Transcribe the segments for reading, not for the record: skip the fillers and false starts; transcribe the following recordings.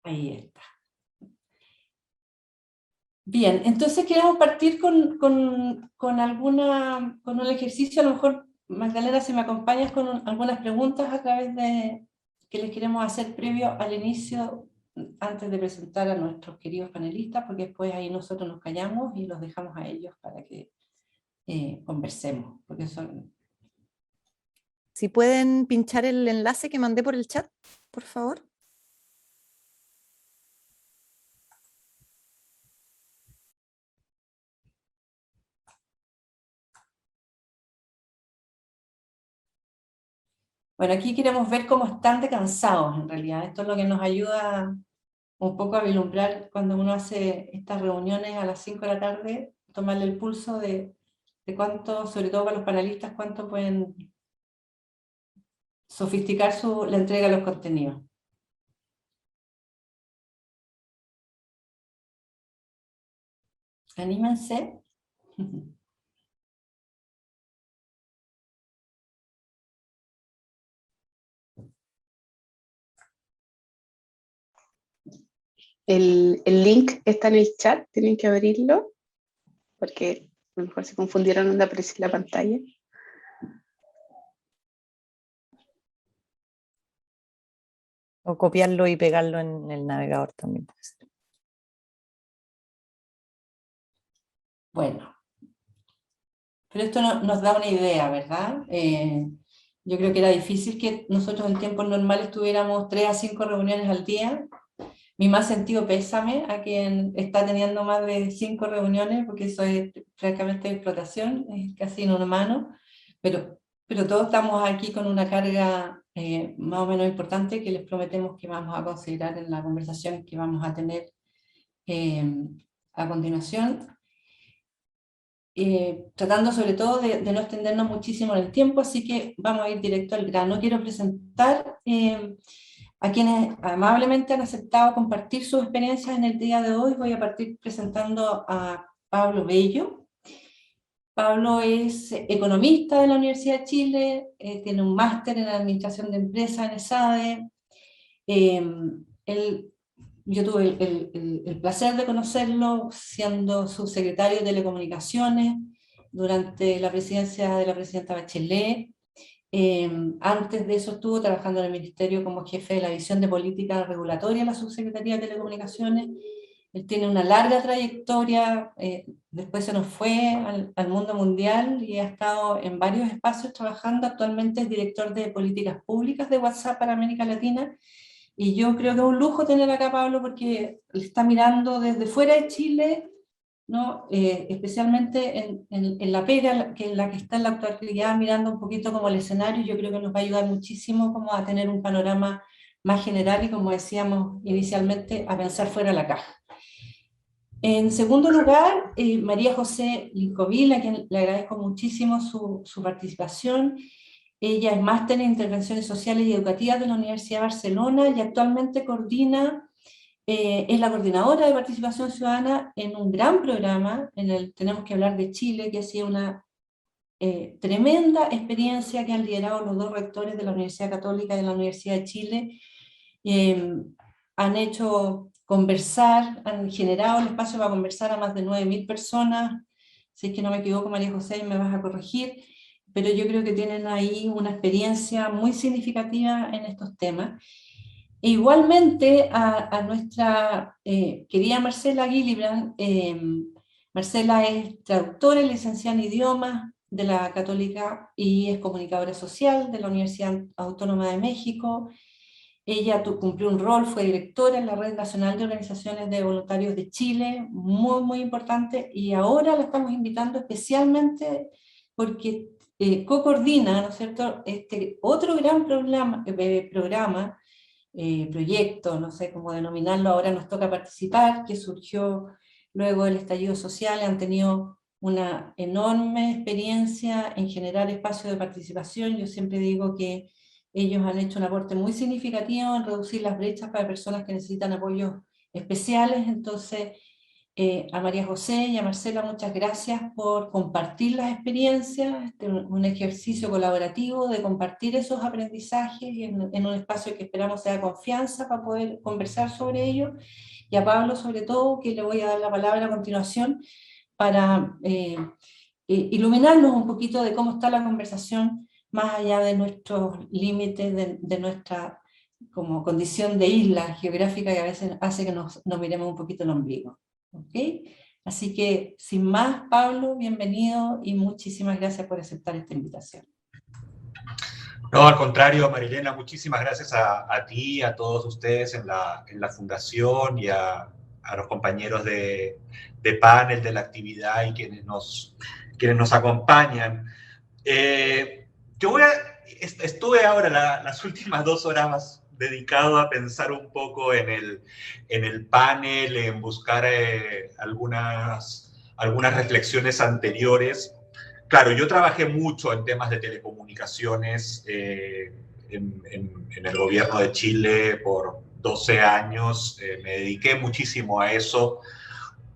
Ahí está. Bien, entonces queremos partir con un ejercicio. A lo mejor, Magdalena, si me acompañas con algunas preguntas a través de que les queremos hacer previo al inicio, antes de presentar a nuestros queridos panelistas, porque después ahí nosotros nos callamos y los dejamos a ellos para que conversemos, porque son... Si pueden pinchar el enlace que mandé por el chat, por favor. Bueno, aquí queremos ver cómo están de cansados en realidad. Esto es lo que nos ayuda un poco a vislumbrar cuando uno hace estas reuniones a las 5 de la tarde, tomarle el pulso de cuánto, sobre todo para los panelistas, cuánto pueden sofisticar la entrega de los contenidos. Anímense. El link está en el chat, tienen que abrirlo, porque a lo mejor se confundieron donde aparece la pantalla. O copiarlo y pegarlo en el navegador también. Bueno, pero esto nos da una idea, ¿verdad? Yo creo que era difícil que nosotros en tiempos normales tuviéramos 3 a 5 reuniones al día. Mi más sentido pésame a quien está teniendo más de 5 reuniones, porque eso es francamente explotación, es casi inhumano, pero todos estamos aquí con una carga más o menos importante que les prometemos que vamos a considerar en la conversación que vamos a tener a continuación. Tratando sobre todo de no extendernos muchísimo en el tiempo, así que vamos a ir directo al grano. Quiero presentar a quienes amablemente han aceptado compartir sus experiencias en el día de hoy. Voy a partir presentando a Pablo Bello. Pablo es economista de la Universidad de Chile, tiene un máster en Administración de Empresas en ESADE. Yo tuve el placer de conocerlo siendo subsecretario de Telecomunicaciones durante la presidencia de la presidenta Bachelet. Antes de eso estuvo trabajando en el Ministerio como jefe de la División de Política Regulatoria de la Subsecretaría de Telecomunicaciones. Él tiene una larga trayectoria, después se nos fue al mundo mundial y ha estado en varios espacios trabajando. Actualmente es director de Políticas Públicas de WhatsApp para América Latina. Y yo creo que es un lujo tener acá a Pablo porque él está mirando desde fuera de Chile, ¿no? Especialmente en la pega, que en la que está en la actualidad, mirando un poquito como el escenario. Yo creo que nos va a ayudar muchísimo como a tener un panorama más general y, como decíamos inicialmente, a pensar fuera de la caja. En segundo lugar, María José Lincovil, a quien le agradezco muchísimo su participación. Ella es máster en Intervenciones Sociales y Educativas de la Universidad de Barcelona y actualmente es la coordinadora de participación ciudadana en un gran programa, en el Tenemos que hablar de Chile, que ha sido una tremenda experiencia que han liderado los dos rectores de la Universidad Católica y de la Universidad de Chile. Han hecho conversar, han generado el espacio para conversar a más de 9.000 personas. Si es que no me equivoco, María José, me vas a corregir, pero yo creo que tienen ahí una experiencia muy significativa en estos temas. E igualmente a nuestra querida Marcela Gillibrand. Marcela es traductora y licenciada en idiomas de la Católica y es comunicadora social de la Universidad Autónoma de México. Ella cumplió un rol, fue directora en la Red Nacional de Organizaciones de Voluntarios de Chile, muy, muy importante, y ahora la estamos invitando especialmente porque co-coordina, ¿no es cierto?, este otro gran proyecto, no sé cómo denominarlo, ahora nos toca participar, que surgió luego del estallido social. Han tenido una enorme experiencia en generar espacios de participación. Yo siempre digo que ellos han hecho un aporte muy significativo en reducir las brechas para personas que necesitan apoyos especiales. Entonces, A María José y a Marcela, muchas gracias por compartir las experiencias, un ejercicio colaborativo de compartir esos aprendizajes en un espacio que esperamos sea confianza para poder conversar sobre ello. Y a Pablo, sobre todo, que le voy a dar la palabra a continuación para iluminarnos un poquito de cómo está la conversación más allá de nuestros límites, de nuestra como condición de isla geográfica que a veces hace que nos miremos un poquito el ombligo. ¿Ok? Así que, sin más, Pablo, bienvenido y muchísimas gracias por aceptar esta invitación. No, al contrario, Marilena, muchísimas gracias a ti, a todos ustedes en la Fundación y a los compañeros de panel de la actividad y quienes nos acompañan. Estuve ahora las últimas 2 horas más dedicado a pensar un poco en el panel, en buscar algunas reflexiones anteriores. Claro, yo trabajé mucho en temas de telecomunicaciones en el gobierno de Chile por 12 años, me dediqué muchísimo a eso,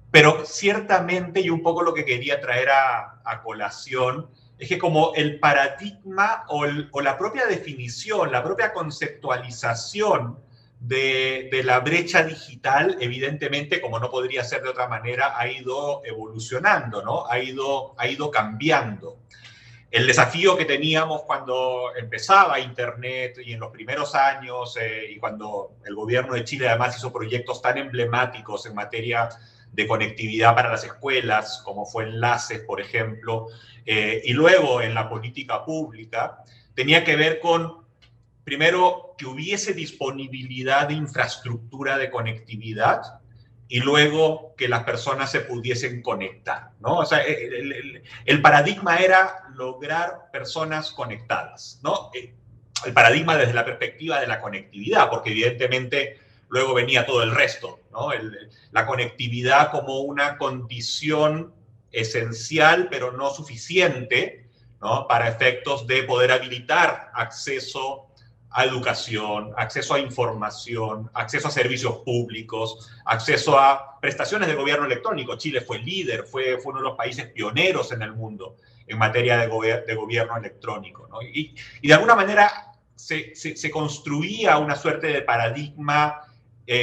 pero ciertamente, y un poco lo que quería traer a colación, es que como el paradigma o la propia definición, la propia conceptualización de la brecha digital, evidentemente, como no podría ser de otra manera, ha ido evolucionando, ¿no? Ha ido cambiando. El desafío que teníamos cuando empezaba Internet y en los primeros años, y cuando el gobierno de Chile además hizo proyectos tan emblemáticos en materia de conectividad para las escuelas, como fue Enlaces, por ejemplo, y luego en la política pública, tenía que ver con, primero, que hubiese disponibilidad de infraestructura de conectividad y luego que las personas se pudiesen conectar, ¿no? O sea, el paradigma era lograr personas conectadas, ¿no? El paradigma desde la perspectiva de la conectividad, porque evidentemente luego venía todo el resto, ¿no? La conectividad como una condición esencial, pero no suficiente, ¿no? Para efectos de poder habilitar acceso a educación, acceso a información, acceso a servicios públicos, acceso a prestaciones de gobierno electrónico. Chile fue líder, fue uno de los países pioneros en el mundo en materia de gobierno electrónico, ¿no? Y de alguna manera se construía una suerte de paradigma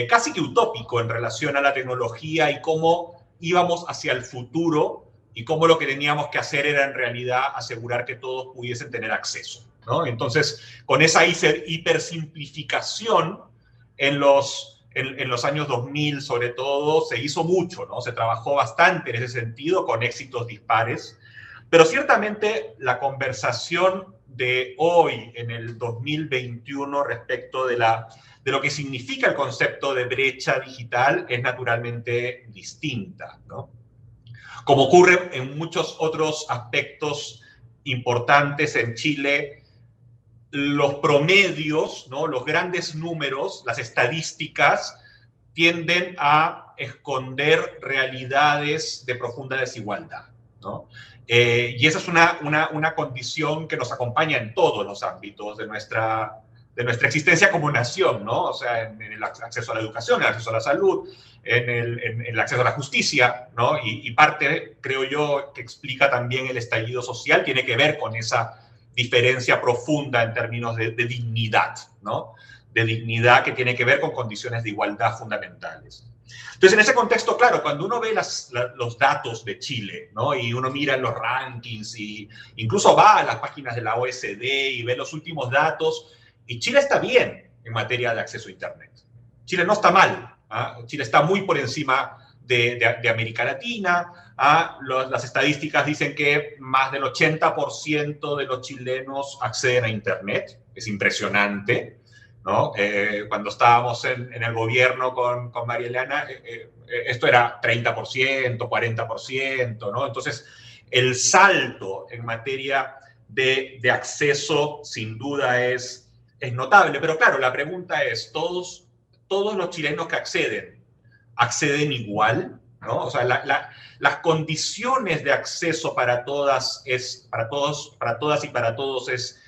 casi que utópico en relación a la tecnología y cómo íbamos hacia el futuro y cómo lo que teníamos que hacer era en realidad asegurar que todos pudiesen tener acceso, ¿no? Entonces, con esa hipersimplificación en los años 2000, sobre todo, se hizo mucho, ¿no? Se trabajó bastante en ese sentido, con éxitos dispares, pero ciertamente la conversación de hoy, en el 2021, respecto de lo que significa el concepto de brecha digital es naturalmente distinta, ¿no? Como ocurre en muchos otros aspectos importantes en Chile, los promedios, ¿no? Los grandes números, las estadísticas, tienden a esconder realidades de profunda desigualdad, ¿no? Y esa es una condición que nos acompaña en todos los ámbitos de nuestra existencia como nación, ¿no? O sea, en el acceso a la educación, en el acceso a la salud, en el acceso a la justicia, ¿no? Y parte, creo yo, que explica también el estallido social, tiene que ver con esa diferencia profunda en términos de dignidad, ¿no? De dignidad que tiene que ver con condiciones de igualdad fundamentales. Entonces, en ese contexto, claro, cuando uno ve los datos de Chile, ¿no? Y uno mira los rankings y incluso va a las páginas de la OECD y ve los últimos datos, y Chile está bien en materia de acceso a Internet. Chile no está mal, ¿eh? Chile está muy por encima de América Latina. Las estadísticas dicen que más del 80% de los chilenos acceden a Internet. Es impresionante, ¿no? Cuando estábamos en el gobierno con María Elena, esto era 30%, 40%, ¿no? Entonces, el salto en materia de acceso, sin duda, es notable. Pero claro, la pregunta es, ¿todos los chilenos que acceden igual? ¿No? O sea, las condiciones de acceso para todas y para todos es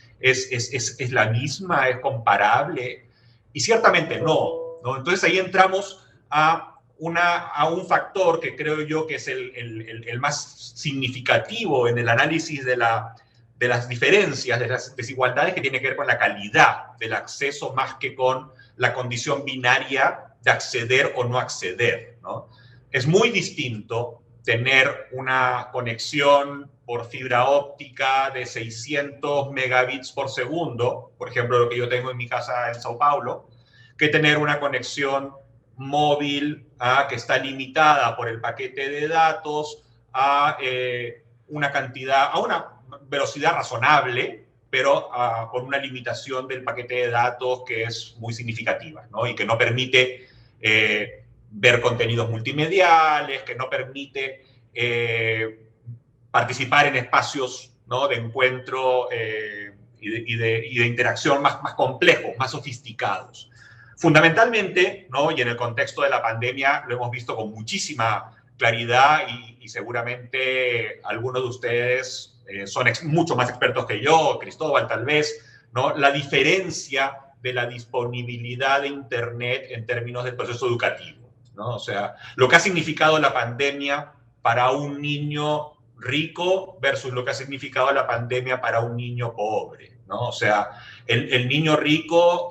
la misma, es comparable, y ciertamente no, ¿no? Entonces ahí entramos a a un factor que creo yo que es el más significativo en el análisis de las diferencias, de las desigualdades, que tiene que ver con la calidad del acceso más que con la condición binaria de acceder o no acceder, ¿no? Es muy distinto tener una conexión por fibra óptica de 600 megabits por segundo, por ejemplo, lo que yo tengo en mi casa en Sao Paulo, que tener una conexión móvil que está limitada por el paquete de datos a una velocidad razonable, pero por una limitación del paquete de datos que es muy significativa, ¿no? Y que no permite ver contenidos multimediales, que no permite participar en espacios, ¿no?, de encuentro y de interacción más complejos, más sofisticados. Fundamentalmente, ¿no?, y en el contexto de la pandemia lo hemos visto con muchísima claridad y seguramente algunos de ustedes son mucho más expertos que yo, Cristóbal tal vez, ¿no?, la diferencia de la disponibilidad de Internet en términos del proceso educativo, ¿no? O sea, lo que ha significado la pandemia para un niño rico versus lo que ha significado la pandemia para un niño pobre, ¿no? O sea, el niño rico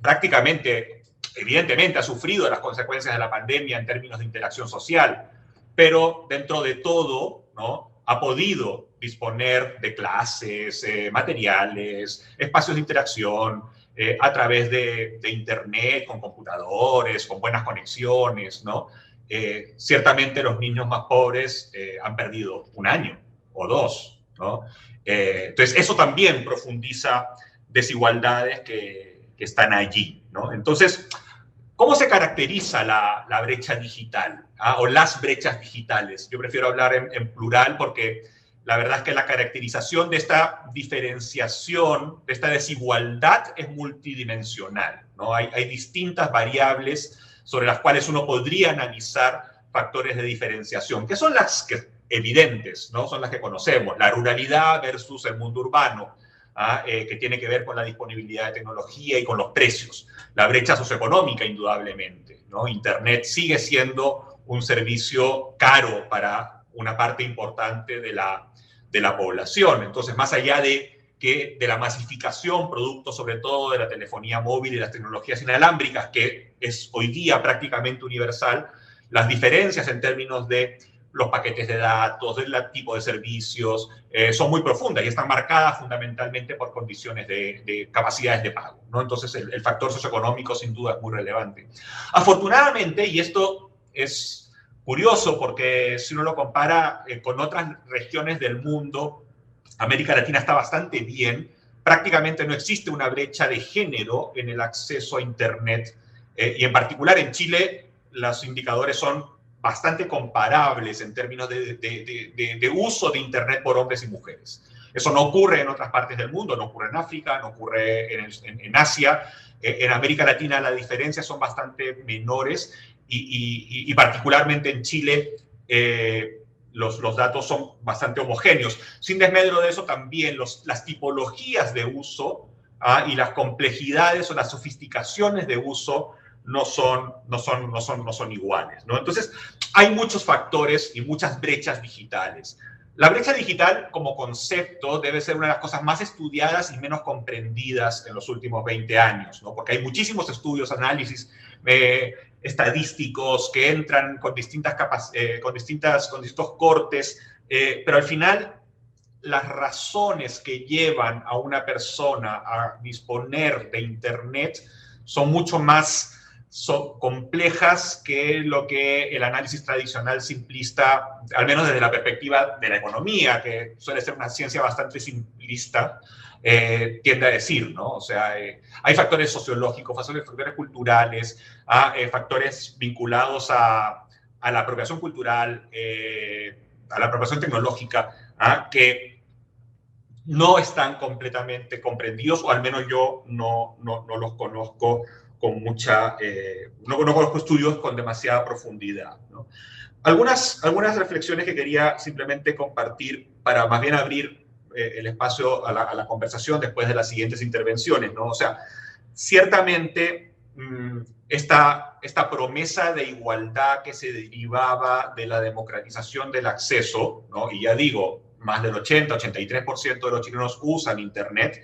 prácticamente, evidentemente, ha sufrido las consecuencias de la pandemia en términos de interacción social, pero dentro de todo, ¿no?, ha podido disponer de clases, materiales, espacios de interacción a través de Internet, con computadores, con buenas conexiones, ¿no? Ciertamente los niños más pobres han perdido un año o dos, ¿no? Entonces, eso también profundiza desigualdades que están allí, ¿no? Entonces, ¿cómo se caracteriza la brecha digital o las brechas digitales? Yo prefiero hablar en plural porque la verdad es que la caracterización de esta diferenciación, de esta desigualdad es multidimensional, ¿no? Hay distintas variables sobre las cuales uno podría analizar factores de diferenciación, que son las que evidentes, ¿no? Son las que conocemos, la ruralidad versus el mundo urbano, que tiene que ver con la disponibilidad de tecnología y con los precios. La brecha socioeconómica, indudablemente, ¿no? Internet sigue siendo un servicio caro para una parte importante de la población. Entonces, más allá de la masificación, producto sobre todo de la telefonía móvil y las tecnologías inalámbricas, que es hoy día prácticamente universal, las diferencias en términos de los paquetes de datos, del tipo de servicios, son muy profundas y están marcadas fundamentalmente por condiciones de capacidades de pago, ¿no? Entonces, el factor socioeconómico sin duda es muy relevante. Afortunadamente, y esto es curioso porque si uno lo compara con otras regiones del mundo, América Latina está bastante bien. Prácticamente no existe una brecha de género en el acceso a Internet y en particular en Chile los indicadores son bastante comparables en términos de uso de Internet por hombres y mujeres. Eso no ocurre en otras partes del mundo, no ocurre en África, no ocurre en Asia. En América Latina las diferencias son bastante menores y particularmente en Chile los datos son bastante homogéneos. Sin desmedro de eso, también las tipologías de uso y las complejidades o las sofisticaciones de uso no son iguales, ¿no? Entonces, hay muchos factores y muchas brechas digitales. La brecha digital como concepto debe ser una de las cosas más estudiadas y menos comprendidas en los últimos 20 años, ¿no? Porque hay muchísimos estudios, análisis estadísticos que entran con distintos cortes, pero al final las razones que llevan a una persona a disponer de Internet son mucho más complejas que lo que el análisis tradicional simplista, al menos desde la perspectiva de la economía, que suele ser una ciencia bastante simplista, tiende a decir, ¿no? O sea, hay factores sociológicos, factores culturales, factores vinculados a la apropiación cultural, a la apropiación tecnológica, que no están completamente comprendidos, o al menos yo no los conozco con mucha, no conozco estudios con demasiada profundidad, ¿no? Algunas reflexiones que quería simplemente compartir para más bien abrir el espacio a la conversación después de las siguientes intervenciones, ¿no? O sea, ciertamente esta promesa de igualdad que se derivaba de la democratización del acceso, ¿no? Y ya digo, más del 80-83% de los chilenos usan Internet,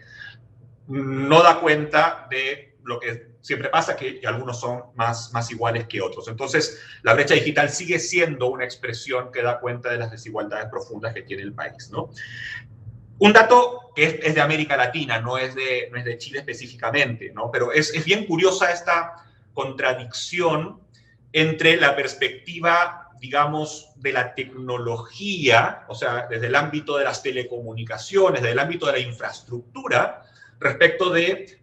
no da cuenta de lo que siempre pasa, que algunos son más iguales que otros. Entonces, la brecha digital sigue siendo una expresión que da cuenta de las desigualdades profundas que tiene el país, ¿no? Un dato que es de América Latina, no es de Chile específicamente, ¿no? Pero es bien curiosa esta contradicción entre la perspectiva, digamos, de la tecnología, o sea, desde el ámbito de las telecomunicaciones, desde el ámbito de la infraestructura, respecto de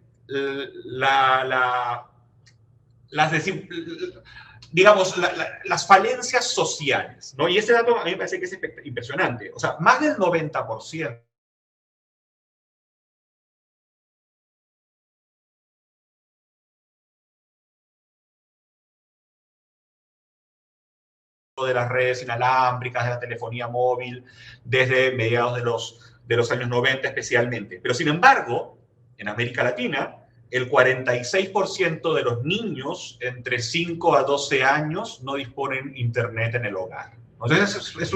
las falencias sociales, ¿no? Y ese dato a mí me parece que es impresionante. O sea, más del 90% de las redes inalámbricas, de la telefonía móvil, desde mediados de los años 90 especialmente. Pero sin embargo, en América Latina, el 46% de los niños entre 5 a 12 años no disponen internet en el hogar. Entonces, es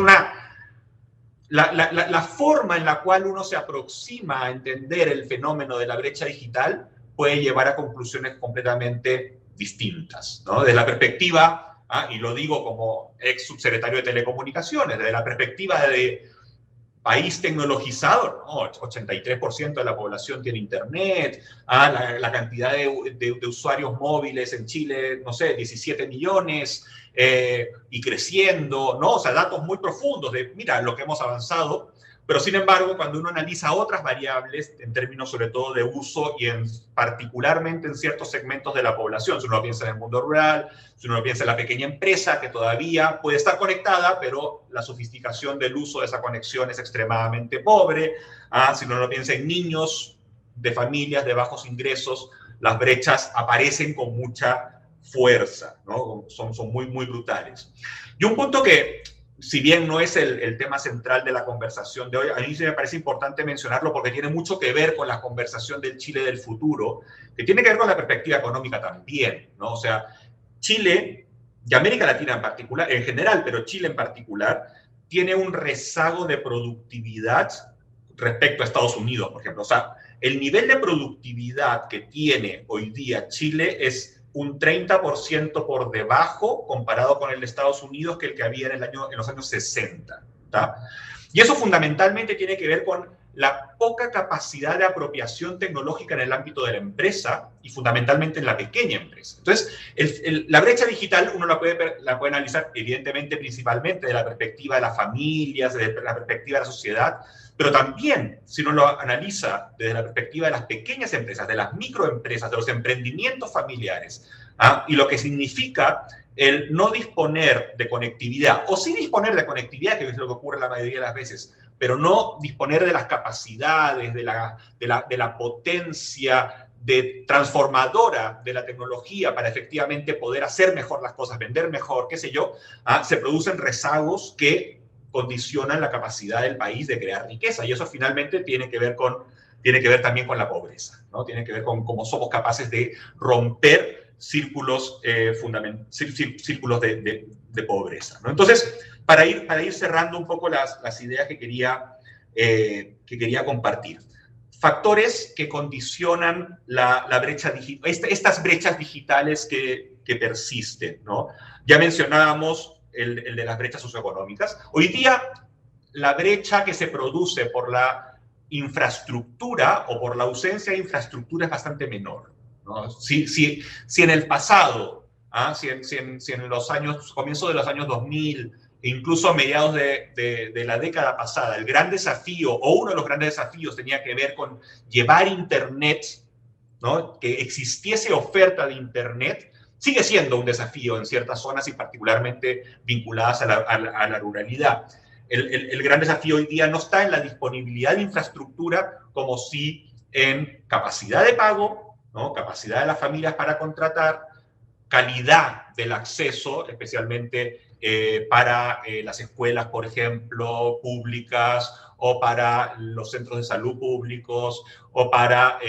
la forma en la cual uno se aproxima a entender el fenómeno de la brecha digital puede llevar a conclusiones completamente distintas, ¿no? Desde la perspectiva, y lo digo como ex subsecretario de Telecomunicaciones, desde la perspectiva de país tecnologizado, ¿no? 83% de la población tiene internet, la cantidad de usuarios móviles en Chile, no sé, 17 millones, y creciendo, ¿no? O sea, datos muy profundos de, mira, lo que hemos avanzado, pero sin embargo, cuando uno analiza otras variables, en términos sobre todo de uso y particularmente en ciertos segmentos de la población, si uno piensa en el mundo rural, si uno piensa en la pequeña empresa que todavía puede estar conectada, pero la sofisticación del uso de esa conexión es extremadamente pobre, si uno piensa en niños de familias de bajos ingresos, las brechas aparecen con mucha fuerza, ¿no? Son muy brutales. Y un punto que, si bien no es el tema central de la conversación de hoy, a mí sí me parece importante mencionarlo porque tiene mucho que ver con la conversación del Chile del futuro, que tiene que ver con la perspectiva económica también, ¿no? O sea, Chile, y América Latina en particular, en general, pero Chile en particular, tiene un rezago de productividad respecto a Estados Unidos, por ejemplo. O sea, el nivel de productividad que tiene hoy día Chile es un 30% por debajo comparado con el de Estados Unidos que el que había en los años 60. ¿tá? Y eso fundamentalmente tiene que ver con la poca capacidad de apropiación tecnológica en el ámbito de la empresa y fundamentalmente en la pequeña empresa. Entonces, la brecha digital uno la puede analizar evidentemente principalmente desde la perspectiva de las familias, desde la perspectiva de la sociedad, pero también si uno lo analiza desde la perspectiva de las pequeñas empresas, de las microempresas, de los emprendimientos familiares, y lo que significa el no disponer de conectividad, o sí disponer de conectividad, que es lo que ocurre la mayoría de las veces, pero no disponer de las capacidades, de la potencia transformadora de la tecnología para efectivamente poder hacer mejor las cosas, vender mejor, qué sé yo, se producen rezagos que condicionan la capacidad del país de crear riqueza. Y eso finalmente tiene que ver también con la pobreza, ¿no? Tiene que ver con cómo somos capaces de romper círculos de pobreza, ¿no? Entonces, para ir cerrando un poco las ideas que quería compartir. Factores que condicionan la brecha digital, estas brechas digitales que persisten, ¿no? Ya mencionábamos el de las brechas socioeconómicas. Hoy día, la brecha que se produce por la infraestructura o por la ausencia de infraestructura es bastante menor, ¿no? Si en el pasado, si en los comienzo de los años 2000, incluso a mediados de la década pasada, el gran desafío, o uno de los grandes desafíos, tenía que ver con llevar Internet, ¿no? Que existiese oferta de Internet, sigue siendo un desafío en ciertas zonas y particularmente vinculadas a la ruralidad. El gran desafío hoy día no está en la disponibilidad de infraestructura, como sí en capacidad de pago, ¿no? Capacidad de las familias para contratar, calidad del acceso, especialmente para las escuelas, por ejemplo, públicas o para los centros de salud públicos, o para,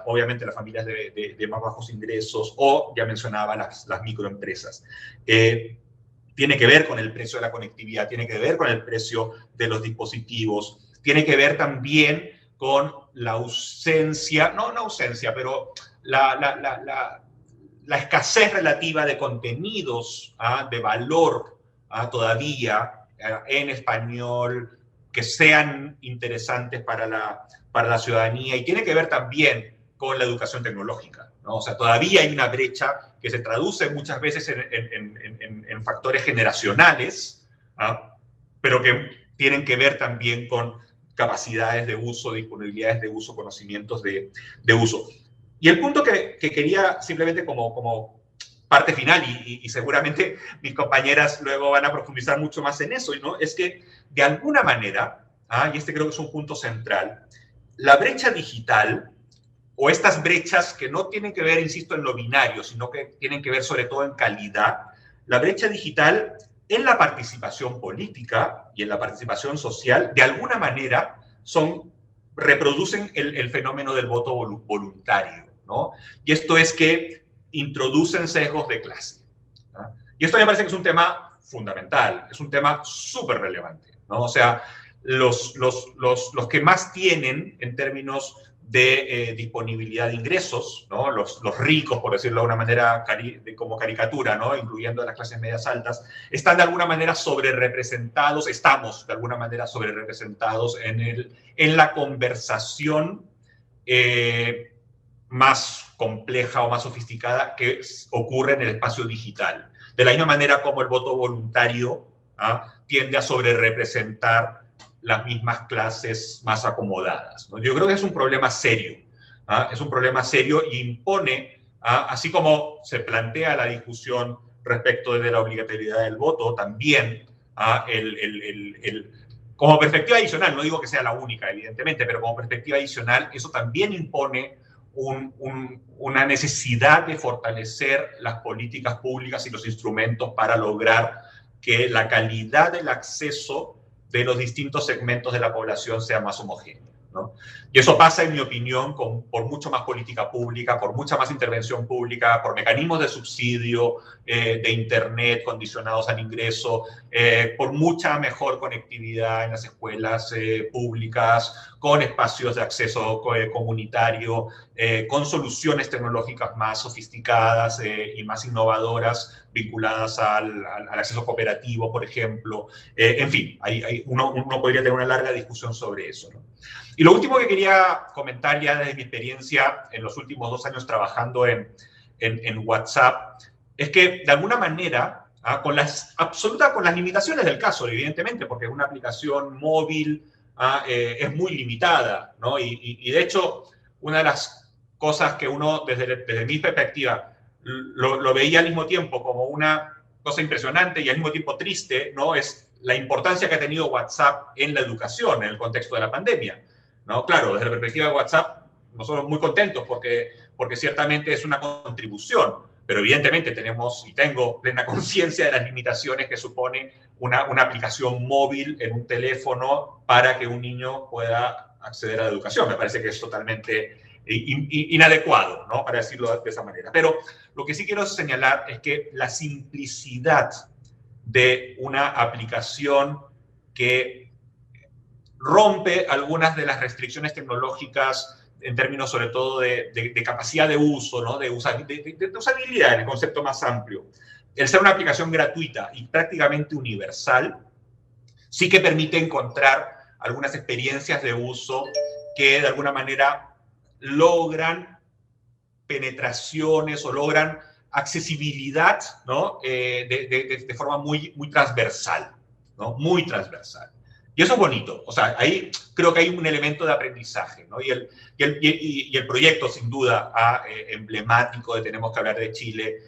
obviamente, las familias de más bajos ingresos, o, ya mencionaba, las microempresas. Tiene que ver con el precio de la conectividad, tiene que ver con el precio de los dispositivos, tiene que ver también con la ausencia, no ausencia, pero la escasez relativa de contenidos de valor todavía en español que sean interesantes para la ciudadanía, y tiene que ver también con la educación tecnológica, ¿no? O sea, todavía hay una brecha que se traduce muchas veces en factores generacionales, pero que tienen que ver también con capacidades de uso, disponibilidades de uso, conocimientos de uso. Y el punto que quería simplemente como parte final, y seguramente mis compañeras luego van a profundizar mucho más en eso, ¿no? Es que de alguna manera, y este creo que es un punto central, la brecha digital, o estas brechas que no tienen que ver, insisto, en lo binario, sino que tienen que ver sobre todo en calidad, la brecha digital en la participación política y en la participación social, de alguna manera reproducen el fenómeno del voto voluntario, ¿no? Y esto es que introducen sesgos de clase, ¿no? Y esto me parece que es un tema fundamental, es un tema súper relevante, ¿no? O sea, los que más tienen en términos de disponibilidad de ingresos, ¿no? Los ricos, por decirlo de una manera como caricatura, ¿no? Incluyendo a las clases medias altas, están de alguna manera estamos de alguna manera sobre representados en la conversación más compleja o más sofisticada que ocurre en el espacio digital. De la misma manera como el voto voluntario tiende a sobrerepresentar las mismas clases más acomodadas, ¿no? Yo creo que es un problema serio, es un problema serio y impone, así como se plantea la discusión respecto de la obligatoriedad del voto, también como perspectiva adicional, no digo que sea la única, evidentemente, pero como perspectiva adicional, eso también impone una necesidad de fortalecer las políticas públicas y los instrumentos para lograr que la calidad del acceso de los distintos segmentos de la población sea más homogénea, ¿no? Y eso pasa, en mi opinión, por mucho más política pública, por mucha más intervención pública, por mecanismos de subsidio de Internet condicionados al ingreso, por mucha mejor conectividad en las escuelas públicas, con espacios de acceso comunitario, con soluciones tecnológicas más sofisticadas y más innovadoras vinculadas al acceso cooperativo, por ejemplo. En fin, uno podría tener una larga discusión sobre eso, ¿no? Y lo último que quería comentar ya desde mi experiencia en los últimos 2 años trabajando en WhatsApp, es que de alguna manera, con las limitaciones del caso, evidentemente, porque una aplicación móvil es muy limitada, ¿no? Y de hecho, una de las cosas que uno, desde mi perspectiva, lo veía al mismo tiempo como una cosa impresionante y al mismo tiempo triste, ¿no? Es la importancia que ha tenido WhatsApp en la educación en el contexto de la pandemia, ¿no? Claro, desde la perspectiva de WhatsApp, nosotros muy contentos porque ciertamente es una contribución, pero evidentemente tengo plena conciencia de las limitaciones que supone una aplicación móvil en un teléfono para que un niño pueda acceder a la educación. Me parece que es totalmente inadecuado, ¿no? Para decirlo de esa manera. Pero lo que sí quiero señalar es que la simplicidad de una aplicación que rompe algunas de las restricciones tecnológicas en términos sobre todo de capacidad de uso, ¿no? de usabilidad en el concepto más amplio. El ser una aplicación gratuita y prácticamente universal sí que permite encontrar algunas experiencias de uso que de alguna manera logran penetraciones o logran accesibilidad, ¿no? de forma muy transversal, ¿no? Muy transversal. Y eso es bonito. O sea, ahí creo que hay un elemento de aprendizaje, ¿no? Y el proyecto, sin duda, emblemático de Tenemos que hablar de Chile,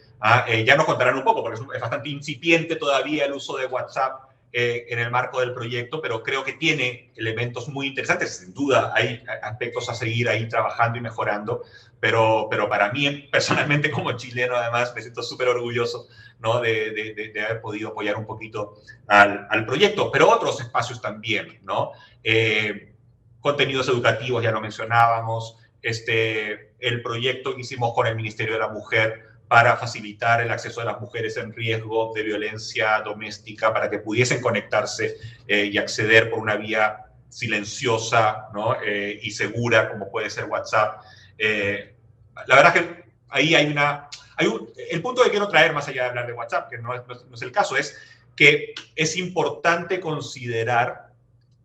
ya nos contarán un poco, porque es bastante incipiente todavía el uso de WhatsApp en el marco del proyecto, pero creo que tiene elementos muy interesantes. Sin duda hay aspectos a seguir ahí trabajando y mejorando, pero para mí personalmente como chileno además me siento súper orgulloso, ¿no? de haber podido apoyar un poquito al proyecto, pero otros espacios también, ¿no? Contenidos educativos, ya lo mencionábamos, el proyecto que hicimos con el Ministerio de la Mujer para facilitar el acceso de las mujeres en riesgo de violencia doméstica para que pudiesen conectarse y acceder por una vía silenciosa, ¿no? Y segura, como puede ser WhatsApp. La verdad que ahí el punto que quiero traer, más allá de hablar de WhatsApp, que no es el caso, es que es importante considerar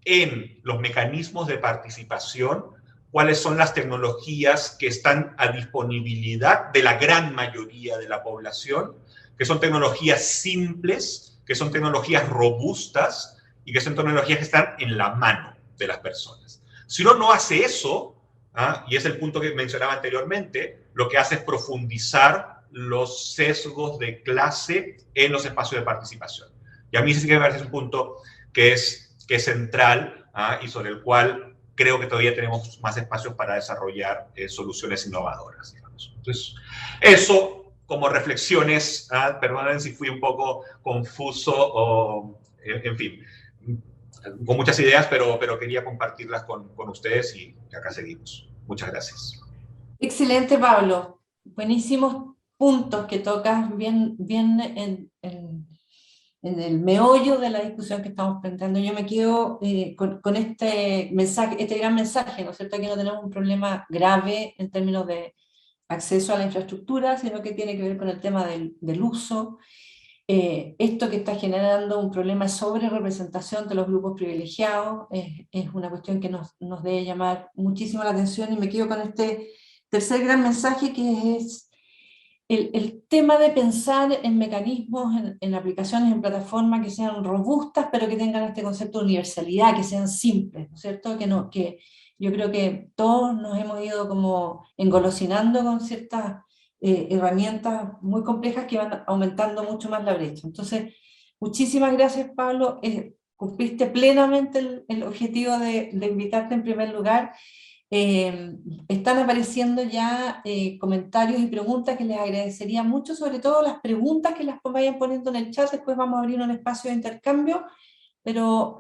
en los mecanismos de participación cuáles son las tecnologías que están a disponibilidad de la gran mayoría de la población, que son tecnologías simples, que son tecnologías robustas y que son tecnologías que están en la mano de las personas. Si uno no hace eso, y es el punto que mencionaba anteriormente, lo que hace es profundizar los sesgos de clase en los espacios de participación. Y a mí sí que me parece un punto que es central y sobre el cual creo que todavía tenemos más espacios para desarrollar soluciones innovadoras, digamos. Entonces, eso como reflexiones, perdonen si fui un poco confuso o, en fin, con muchas ideas, pero quería compartirlas con ustedes y acá seguimos. Muchas gracias. Excelente, Pablo. Buenísimos puntos que tocas bien en el meollo de la discusión que estamos planteando. Yo me quedo con este mensaje, este gran mensaje, ¿no es cierto? Que no tenemos un problema grave en términos de acceso a la infraestructura, sino que tiene que ver con el tema del uso. Esto que está generando un problema de sobre-representación de los grupos privilegiados es una cuestión que nos debe llamar muchísimo la atención, y me quedo con este tercer gran mensaje, que es el tema de pensar en mecanismos, en aplicaciones, en plataformas que sean robustas, pero que tengan este concepto de universalidad, que sean simples, ¿no es cierto? Que yo creo que todos nos hemos ido como engolosinando con ciertas herramientas muy complejas que van aumentando mucho más la brecha. Entonces, muchísimas gracias, Pablo. Cumpliste plenamente el objetivo de invitarte en primer lugar. Están apareciendo ya comentarios y preguntas que les agradecería mucho, sobre todo las preguntas que las vayan poniendo en el chat. Después vamos a abrir un espacio de intercambio, pero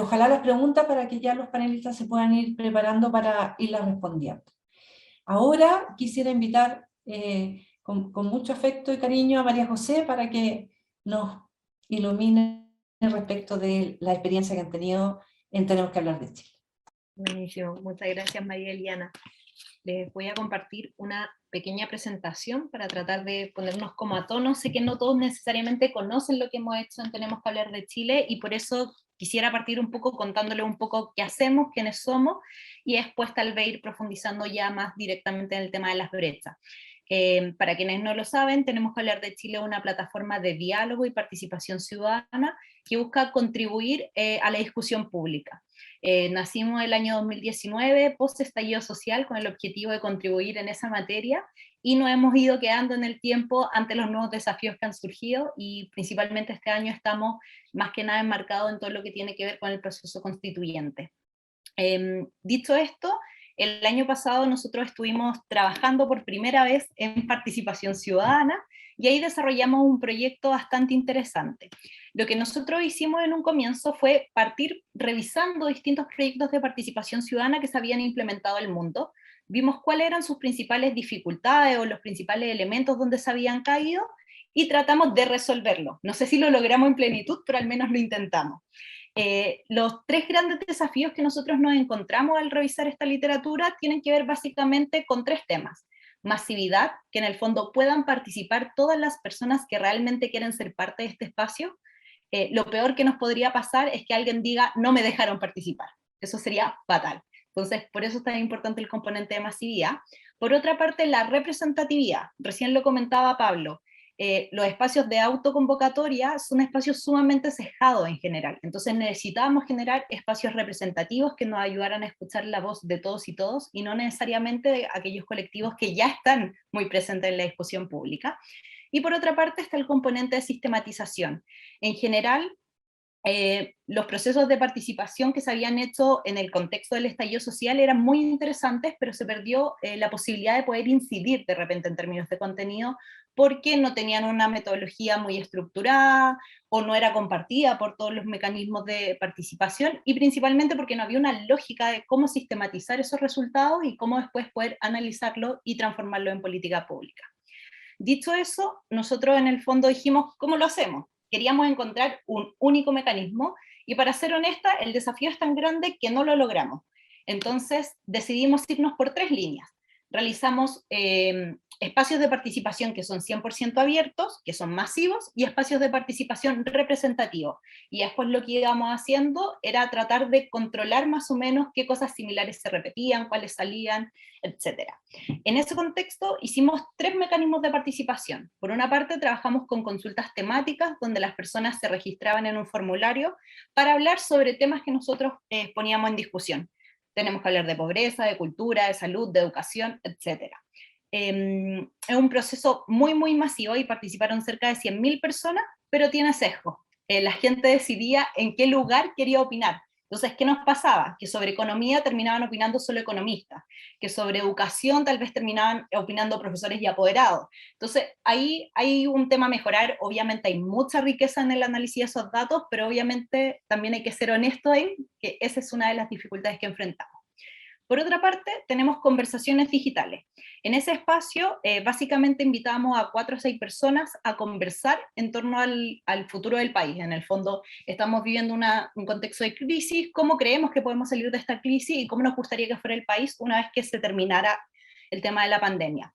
ojalá las preguntas para que ya los panelistas se puedan ir preparando para irlas respondiendo. Ahora quisiera invitar con mucho afecto y cariño a María José para que nos ilumine respecto de la experiencia que han tenido en Tenemos que hablar de Chile. Buenísimo, muchas gracias María Eliana. Les voy a compartir una pequeña presentación para tratar de ponernos como a tono. Sé que no todos necesariamente conocen lo que hemos hecho en Tenemos que hablar de Chile, y por eso quisiera partir un poco contándoles un poco qué hacemos, quiénes somos, y después tal vez ir profundizando ya más directamente en el tema de las brechas. Para quienes no lo saben, Tenemos que hablar de Chile es una plataforma de diálogo y participación ciudadana que busca contribuir a la discusión pública. Nacimos el año 2019, post estallido social, con el objetivo de contribuir en esa materia, y nos hemos ido quedando en el tiempo ante los nuevos desafíos que han surgido, y principalmente este año estamos más que nada enmarcados en todo lo que tiene que ver con el proceso constituyente. Dicho esto, el año pasado nosotros estuvimos trabajando por primera vez en participación ciudadana, y ahí desarrollamos un proyecto bastante interesante. Lo que nosotros hicimos en un comienzo fue partir revisando distintos proyectos de participación ciudadana que se habían implementado en el mundo. Vimos cuáles eran sus principales dificultades o los principales elementos donde se habían caído, y tratamos de resolverlo. No sé si lo logramos en plenitud, pero al menos lo intentamos. Los tres grandes desafíos que nosotros nos encontramos al revisar esta literatura tienen que ver básicamente con tres temas. Masividad, que en el fondo puedan participar todas las personas que realmente quieren ser parte de este espacio. Lo peor que nos podría pasar es que alguien diga, no me dejaron participar. Eso sería fatal. Entonces, por eso es tan importante el componente de masividad. Por otra parte, la representatividad. Recién lo comentaba Pablo. Los espacios de autoconvocatoria son espacios sumamente sesgados en general. Entonces necesitábamos generar espacios representativos que nos ayudaran a escuchar la voz de todos y todos, y no necesariamente de aquellos colectivos que ya están muy presentes en la discusión pública. Y por otra parte está el componente de sistematización. En general, los procesos de participación que se habían hecho en el contexto del estallido social eran muy interesantes, pero se perdió la posibilidad de poder incidir de repente en términos de contenido, porque no tenían una metodología muy estructurada, o no era compartida por todos los mecanismos de participación, y principalmente porque no había una lógica de cómo sistematizar esos resultados y cómo después poder analizarlo y transformarlo en política pública. Dicho eso, nosotros en el fondo dijimos, ¿cómo lo hacemos? Queríamos encontrar un único mecanismo, y para ser honesta, el desafío es tan grande que no lo logramos. Entonces decidimos irnos por 3 líneas. Realizamos espacios de participación que son 100% abiertos, que son masivos, y espacios de participación representativos. Y después lo que íbamos haciendo era tratar de controlar más o menos qué cosas similares se repetían, cuáles salían, etc. En ese contexto hicimos 3 mecanismos de participación. Por una parte, trabajamos con consultas temáticas, donde las personas se registraban en un formulario para hablar sobre temas que nosotros poníamos en discusión. Tenemos que hablar de pobreza, de cultura, de salud, de educación, etc. Es un proceso muy, muy masivo y participaron cerca de 100.000 personas, pero tiene sesgo. La gente decidía en qué lugar quería opinar. Entonces, ¿qué nos pasaba? Que sobre economía terminaban opinando solo economistas, que sobre educación tal vez terminaban opinando profesores y apoderados. Entonces, ahí hay un tema a mejorar. Obviamente hay mucha riqueza en el análisis de esos datos, pero obviamente también hay que ser honesto en que esa es una de las dificultades que enfrentamos. Por otra parte, tenemos conversaciones digitales. En ese espacio, básicamente invitamos a 4 o 6 personas a conversar en torno al futuro del país. En el fondo, estamos viviendo un contexto de crisis, cómo creemos que podemos salir de esta crisis y cómo nos gustaría que fuera el país una vez que se terminara el tema de la pandemia.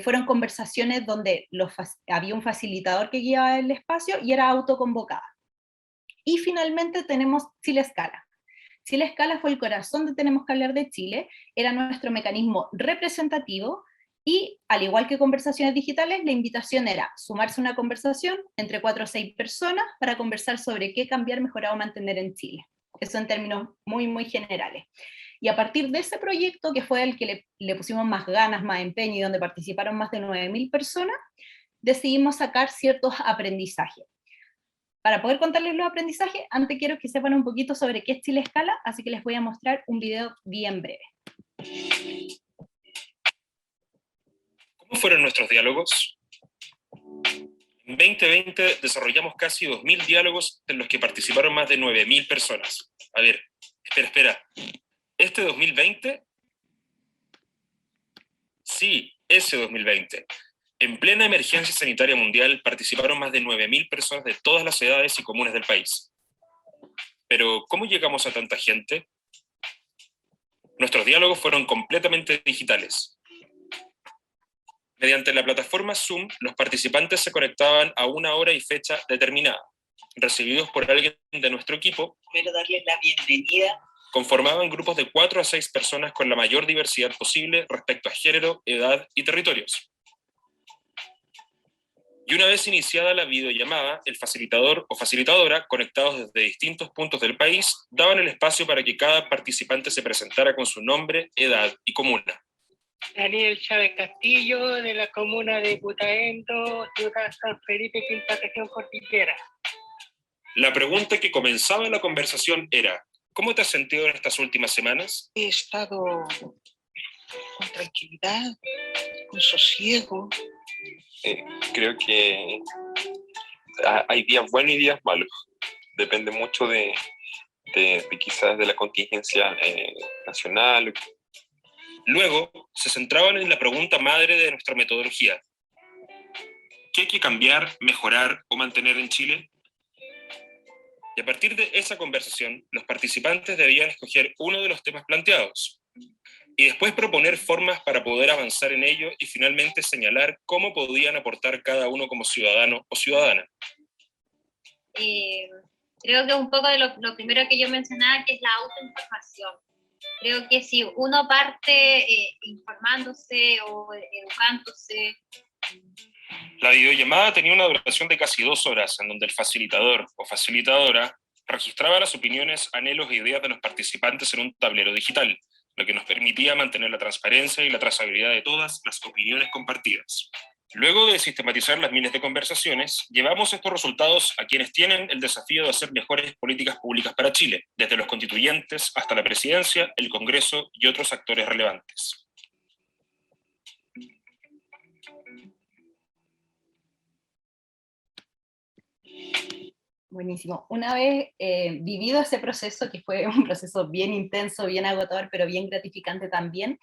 Fueron conversaciones donde había un facilitador que guiaba el espacio y era autoconvocada. Y finalmente tenemos Chile Escala. Chile Escala fue el corazón de Tenemos que hablar de Chile, era nuestro mecanismo representativo, y al igual que conversaciones digitales, la invitación era sumarse a una conversación entre 4 o 6 personas para conversar sobre qué cambiar, mejorar o mantener en Chile. Eso en términos muy, muy generales. Y a partir de ese proyecto, que fue el que le pusimos más ganas, más empeño, y donde participaron más de 9.000 personas, decidimos sacar ciertos aprendizajes. Para poder contarles los aprendizajes, antes quiero que sepan un poquito sobre qué es Chile Escala, así que les voy a mostrar un video bien breve. ¿Cómo fueron nuestros diálogos? En 2020 desarrollamos casi 2.000 diálogos en los que participaron más de 9.000 personas. A ver, espera. ¿Este 2020? Sí, ese 2020. En plena emergencia sanitaria mundial participaron más de 9.000 personas de todas las edades y comunes del país. Pero, ¿cómo llegamos a tanta gente? Nuestros diálogos fueron completamente digitales. Mediante la plataforma Zoom, los participantes se conectaban a una hora y fecha determinada. Recibidos por alguien de nuestro equipo, primero darles la bienvenida. Conformaban grupos de 4 a 6 personas con la mayor diversidad posible respecto a género, edad y territorios. Y una vez iniciada la videollamada, el facilitador o facilitadora, conectados desde distintos puntos del país, daban el espacio para que cada participante se presentara con su nombre, edad y comuna. Daniel Chávez Castillo, de la comuna de Putaendo, ciudad San Felipe, Quinta Región Cordillera. La pregunta que comenzaba la conversación era: ¿cómo te has sentido en estas últimas semanas? He estado con tranquilidad, con sosiego. Creo que hay días buenos y días malos. Depende mucho de quizás de la contingencia nacional. Luego, se centraban en la pregunta madre de nuestra metodología: ¿qué hay que cambiar, mejorar o mantener en Chile? Y a partir de esa conversación, los participantes debían escoger uno de los temas planteados y después proponer formas para poder avanzar en ello y finalmente señalar cómo podían aportar cada uno como ciudadano o ciudadana. Creo que un poco de lo primero que yo mencionaba, que es la autoinformación. Creo que si uno parte informándose o educándose. La videollamada tenía una duración de casi 2 horas, en donde el facilitador o facilitadora registraba las opiniones, anhelos e ideas de los participantes en un tablero digital, lo que nos permitía mantener la transparencia y la trazabilidad de todas las opiniones compartidas. Luego de sistematizar las miles de conversaciones, llevamos estos resultados a quienes tienen el desafío de hacer mejores políticas públicas para Chile, desde los constituyentes hasta la presidencia, el Congreso y otros actores relevantes. Buenísimo. Una vez vivido ese proceso, que fue un proceso bien intenso, bien agotador, pero bien gratificante también,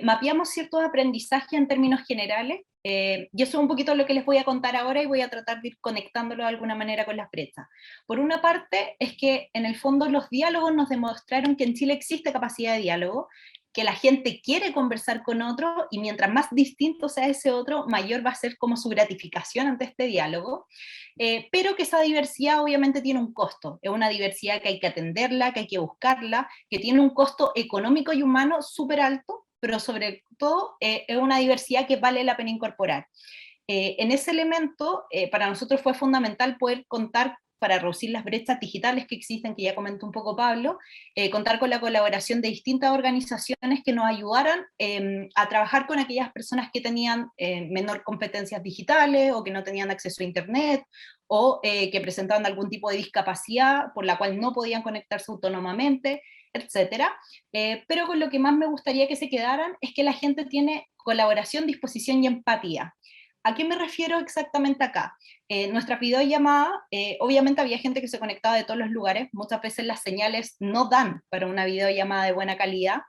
mapeamos ciertos aprendizajes en términos generales, y eso es un poquito lo que les voy a contar ahora, y voy a tratar de ir conectándolo de alguna manera con las brechas. Por una parte, es que en el fondo los diálogos nos demostraron que en Chile existe capacidad de diálogo, que la gente quiere conversar con otro, y mientras más distinto sea ese otro, mayor va a ser como su gratificación ante este diálogo, pero que esa diversidad obviamente tiene un costo, es una diversidad que hay que atenderla, que hay que buscarla, que tiene un costo económico y humano súper alto, pero sobre todo es una diversidad que vale la pena incorporar. En ese elemento, para nosotros fue fundamental poder contar, para reducir las brechas digitales que existen, que ya comentó un poco Pablo, contar con la colaboración de distintas organizaciones que nos ayudaran a trabajar con aquellas personas que tenían menor competencias digitales, o que no tenían acceso a internet, o que presentaban algún tipo de discapacidad por la cual no podían conectarse autónomamente, etcétera. Pero con lo que más me gustaría que se quedaran es que la gente tiene colaboración, disposición y empatía. ¿A qué me refiero exactamente acá? Nuestra videollamada, obviamente había gente que se conectaba de todos los lugares, muchas veces las señales no dan para una videollamada de buena calidad,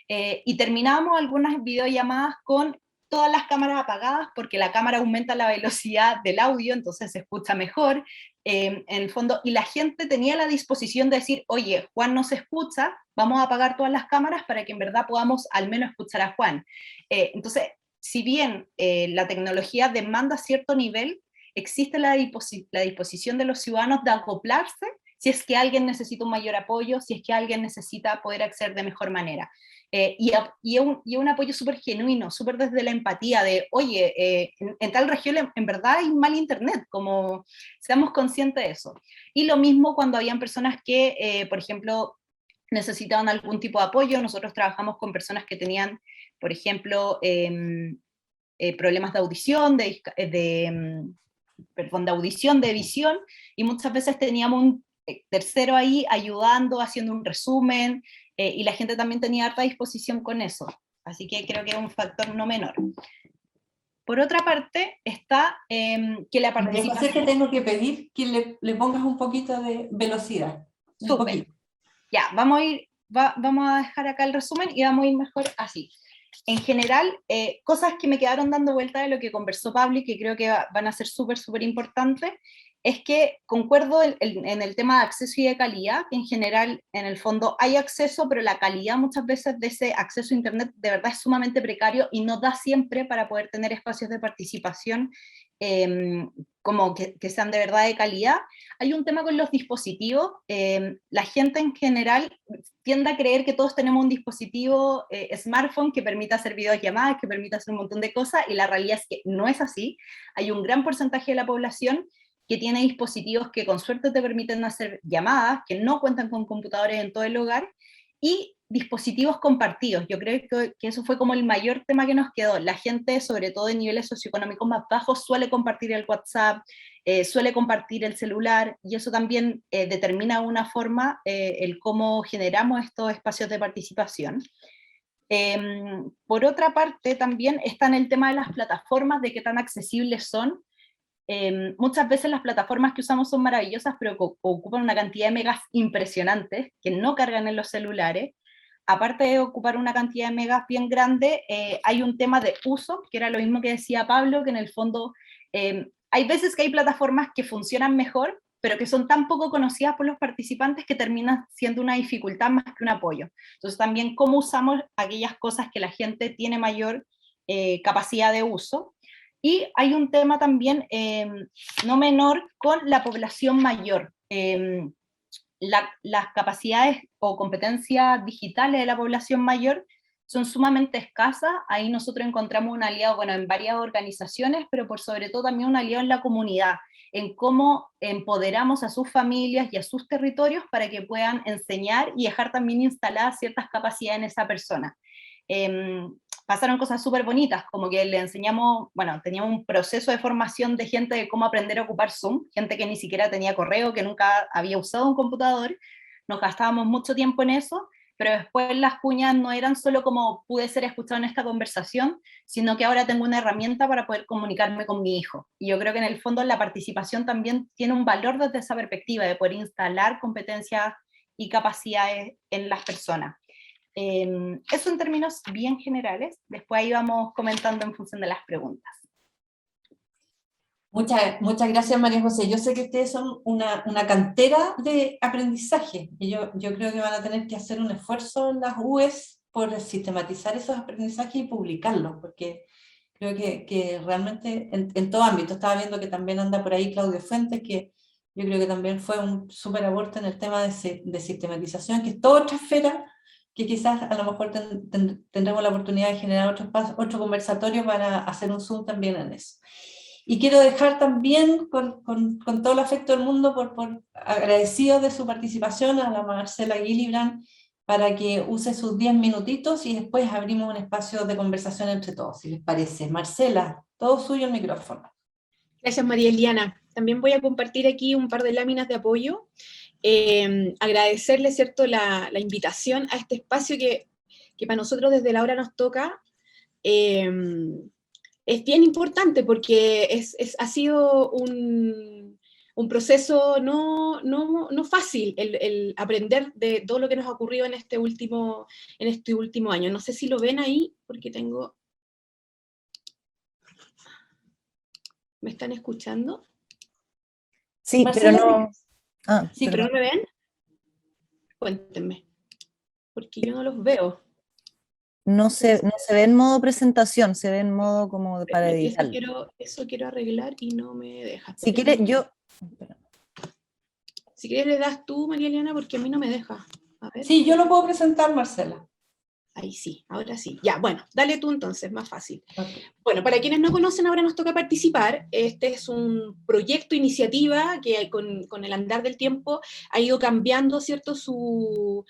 y terminábamos algunas videollamadas con todas las cámaras apagadas, porque la cámara aumenta la velocidad del audio, entonces se escucha mejor, en el fondo, y la gente tenía la disposición de decir, oye, Juan no se escucha, vamos a apagar todas las cámaras para que en verdad podamos al menos escuchar a Juan. Entonces, si bien la tecnología demanda cierto nivel, existe la disposición de los ciudadanos de acoplarse si es que alguien necesita un mayor apoyo, si es que alguien necesita poder acceder de mejor manera. Y un apoyo súper genuino, súper desde la empatía de, oye, en tal región en verdad hay mal internet, como seamos conscientes de eso. Y lo mismo cuando habían personas que, por ejemplo, necesitaban algún tipo de apoyo. Nosotros trabajamos con personas que tenían, por ejemplo, problemas de audición, de audición, de visión, y muchas veces teníamos un tercero ahí ayudando, haciendo un resumen, y la gente también tenía harta disposición con eso. Así que creo que es un factor no menor. Por otra parte, está que la participación... José, te tengo que pedir que le pongas un poquito de velocidad. Súper. Ya, vamos a dejar acá el resumen y vamos a ir mejor así. En general, cosas que me quedaron dando vuelta de lo que conversó Pablo y que creo que van a ser súper importantes, es que concuerdo en el tema de acceso y de calidad, que en general, en el fondo, hay acceso, pero la calidad muchas veces de ese acceso a Internet de verdad es sumamente precario y no da siempre para poder tener espacios de participación como que sean de verdad de calidad. Hay un tema con los dispositivos. La gente en general tiende a creer que todos tenemos un dispositivo smartphone que permita hacer videollamadas, que permita hacer un montón de cosas, y la realidad es que no es así. Hay un gran porcentaje de la población que tiene dispositivos que con suerte te permiten hacer llamadas, que no cuentan con computadores en todo el hogar, y dispositivos compartidos. Yo creo que eso fue como el mayor tema que nos quedó. La gente, sobre todo en niveles socioeconómicos más bajos, suele compartir el WhatsApp, suele compartir el celular, y eso también determina de una forma el cómo generamos estos espacios de participación. Por otra parte, también está en el tema de las plataformas, de qué tan accesibles son. Muchas veces las plataformas que usamos son maravillosas, pero ocupan una cantidad de megas impresionantes que no cargan en los celulares. Aparte de ocupar una cantidad de megas bien grande, hay un tema de uso, que era lo mismo que decía Pablo, que en el fondo hay veces que hay plataformas que funcionan mejor, pero que son tan poco conocidas por los participantes que terminan siendo una dificultad más que un apoyo. Entonces también cómo usamos aquellas cosas que la gente tiene mayor capacidad de uso. Y hay un tema también no menor con la población mayor. Las capacidades o competencias digitales de la población mayor son sumamente escasas. Ahí nosotros encontramos un aliado, bueno, en varias organizaciones, pero por sobre todo también un aliado en la comunidad, en cómo empoderamos a sus familias y a sus territorios para que puedan enseñar y dejar también instaladas ciertas capacidades en esa persona. pasaron cosas súper bonitas, como que le enseñamos, bueno, teníamos un proceso de formación de gente de cómo aprender a ocupar Zoom, gente que ni siquiera tenía correo, que nunca había usado un computador, nos gastábamos mucho tiempo en eso, pero después las cuñas no eran solo como pude ser escuchado en esta conversación, sino que ahora tengo una herramienta para poder comunicarme con mi hijo. Y yo creo que en el fondo la participación también tiene un valor desde esa perspectiva, de poder instalar competencias y capacidades en las personas. Eso en términos bien generales, después ahí vamos comentando en función de las preguntas. Muchas gracias, María José. Yo sé que ustedes son una cantera de aprendizaje, y yo creo que van a tener que hacer un esfuerzo en las UES por sistematizar esos aprendizajes y publicarlos, porque creo que realmente en todo ámbito, estaba viendo que también anda por ahí Claudio Fuentes, que yo creo que también fue un súper aporte en el tema de sistematización, que es toda otra esfera, que quizás a lo mejor tendremos la oportunidad de generar otro conversatorio para hacer un Zoom también en eso. Y quiero dejar también con todo el afecto del mundo por agradecidos de su participación a la Marcela Gillibrand, para que use sus 10 minutitos y después abrimos un espacio de conversación entre todos, si les parece. Marcela, todo suyo el micrófono. Gracias, María Eliana. También voy a compartir aquí un par de láminas de apoyo. Agradecerle, ¿cierto?, la invitación a este espacio que para nosotros desde la hora nos toca. Es bien importante porque ha sido un proceso no fácil el aprender de todo lo que nos ha ocurrido en este último año. No sé si lo ven ahí, porque tengo... ¿Me están escuchando? Sí, Marcela, pero no... Ah, sí, pero perdón. ¿no me ven? Cuéntenme, porque yo no los veo. No se ve en modo presentación, se ve en modo como para editar. Eso quiero arreglar y no me deja. Si quieres, Si quieres le das tú, María Eliana, porque a mí no me deja. A ver. Sí, yo lo puedo presentar, Marcela. Ahí sí, ahora sí. Ya, bueno, dale tú entonces, más fácil. Okay. Bueno, para quienes no conocen, ahora nos toca participar. Este es un proyecto, iniciativa, que con el andar del tiempo ha ido cambiando, ¿cierto?, su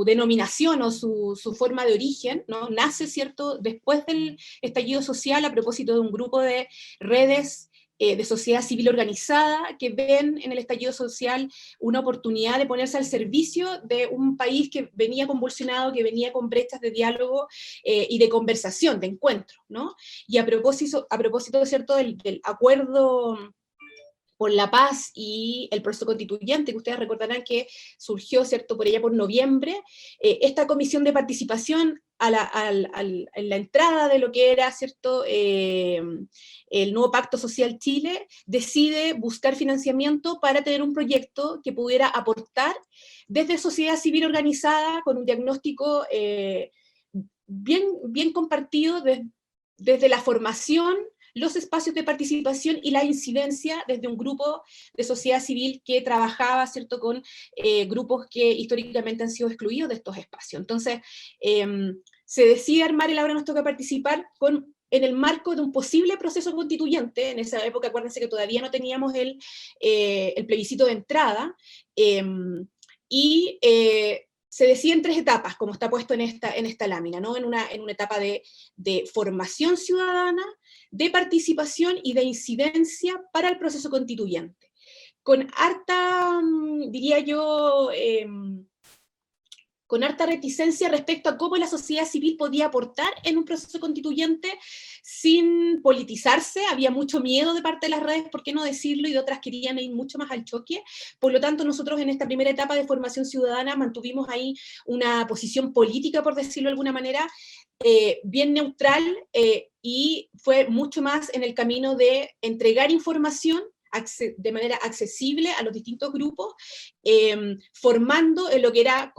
denominación o su forma de origen, ¿no? Nace, ¿cierto?, después del estallido social, a propósito de un grupo de redes de sociedad civil organizada que ven en el estallido social una oportunidad de ponerse al servicio de un país que venía convulsionado, que venía con brechas de diálogo y de conversación, de encuentro, ¿no? Y a propósito, ¿cierto?, del acuerdo por la paz y el proceso constituyente, que ustedes recordarán que surgió, ¿cierto?, por allá por noviembre, esta comisión de participación en la entrada de lo que era, ¿cierto?, el nuevo Pacto Social Chile, decide buscar financiamiento para tener un proyecto que pudiera aportar desde sociedad civil organizada, con un diagnóstico bien compartido desde la formación, los espacios de participación y la incidencia desde un grupo de sociedad civil que trabajaba, ¿cierto?, con grupos que históricamente han sido excluidos de estos espacios. Entonces, se decide armar el Ahora Nos Toca Participar en el marco de un posible proceso constituyente. En esa época, acuérdense que todavía no teníamos el plebiscito de entrada, y se decide en 3 etapas, como está puesto en esta lámina, ¿no? En una etapa de formación ciudadana, de participación y de incidencia para el proceso constituyente. Con harta, diría yo, con harta reticencia respecto a cómo la sociedad civil podía aportar en un proceso constituyente sin politizarse. Había mucho miedo de parte de las redes, por qué no decirlo, y de otras querían ir mucho más al choque. Por lo tanto, nosotros en esta primera etapa de formación ciudadana mantuvimos ahí una posición política, por decirlo de alguna manera, bien neutral, y fue mucho más en el camino de entregar información de manera accesible a los distintos grupos, formando en lo que era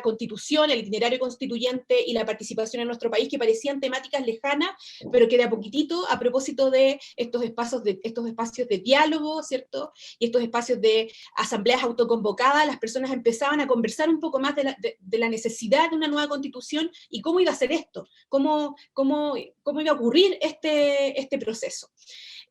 constitución, el itinerario constituyente y la participación en nuestro país, que parecían temáticas lejanas, pero que de a poquitito, a propósito de estos espacios de diálogo, ¿cierto?, y estos espacios de asambleas autoconvocadas, las personas empezaban a conversar un poco más de la necesidad de una nueva constitución y cómo iba a ser esto, cómo iba a ocurrir este proceso.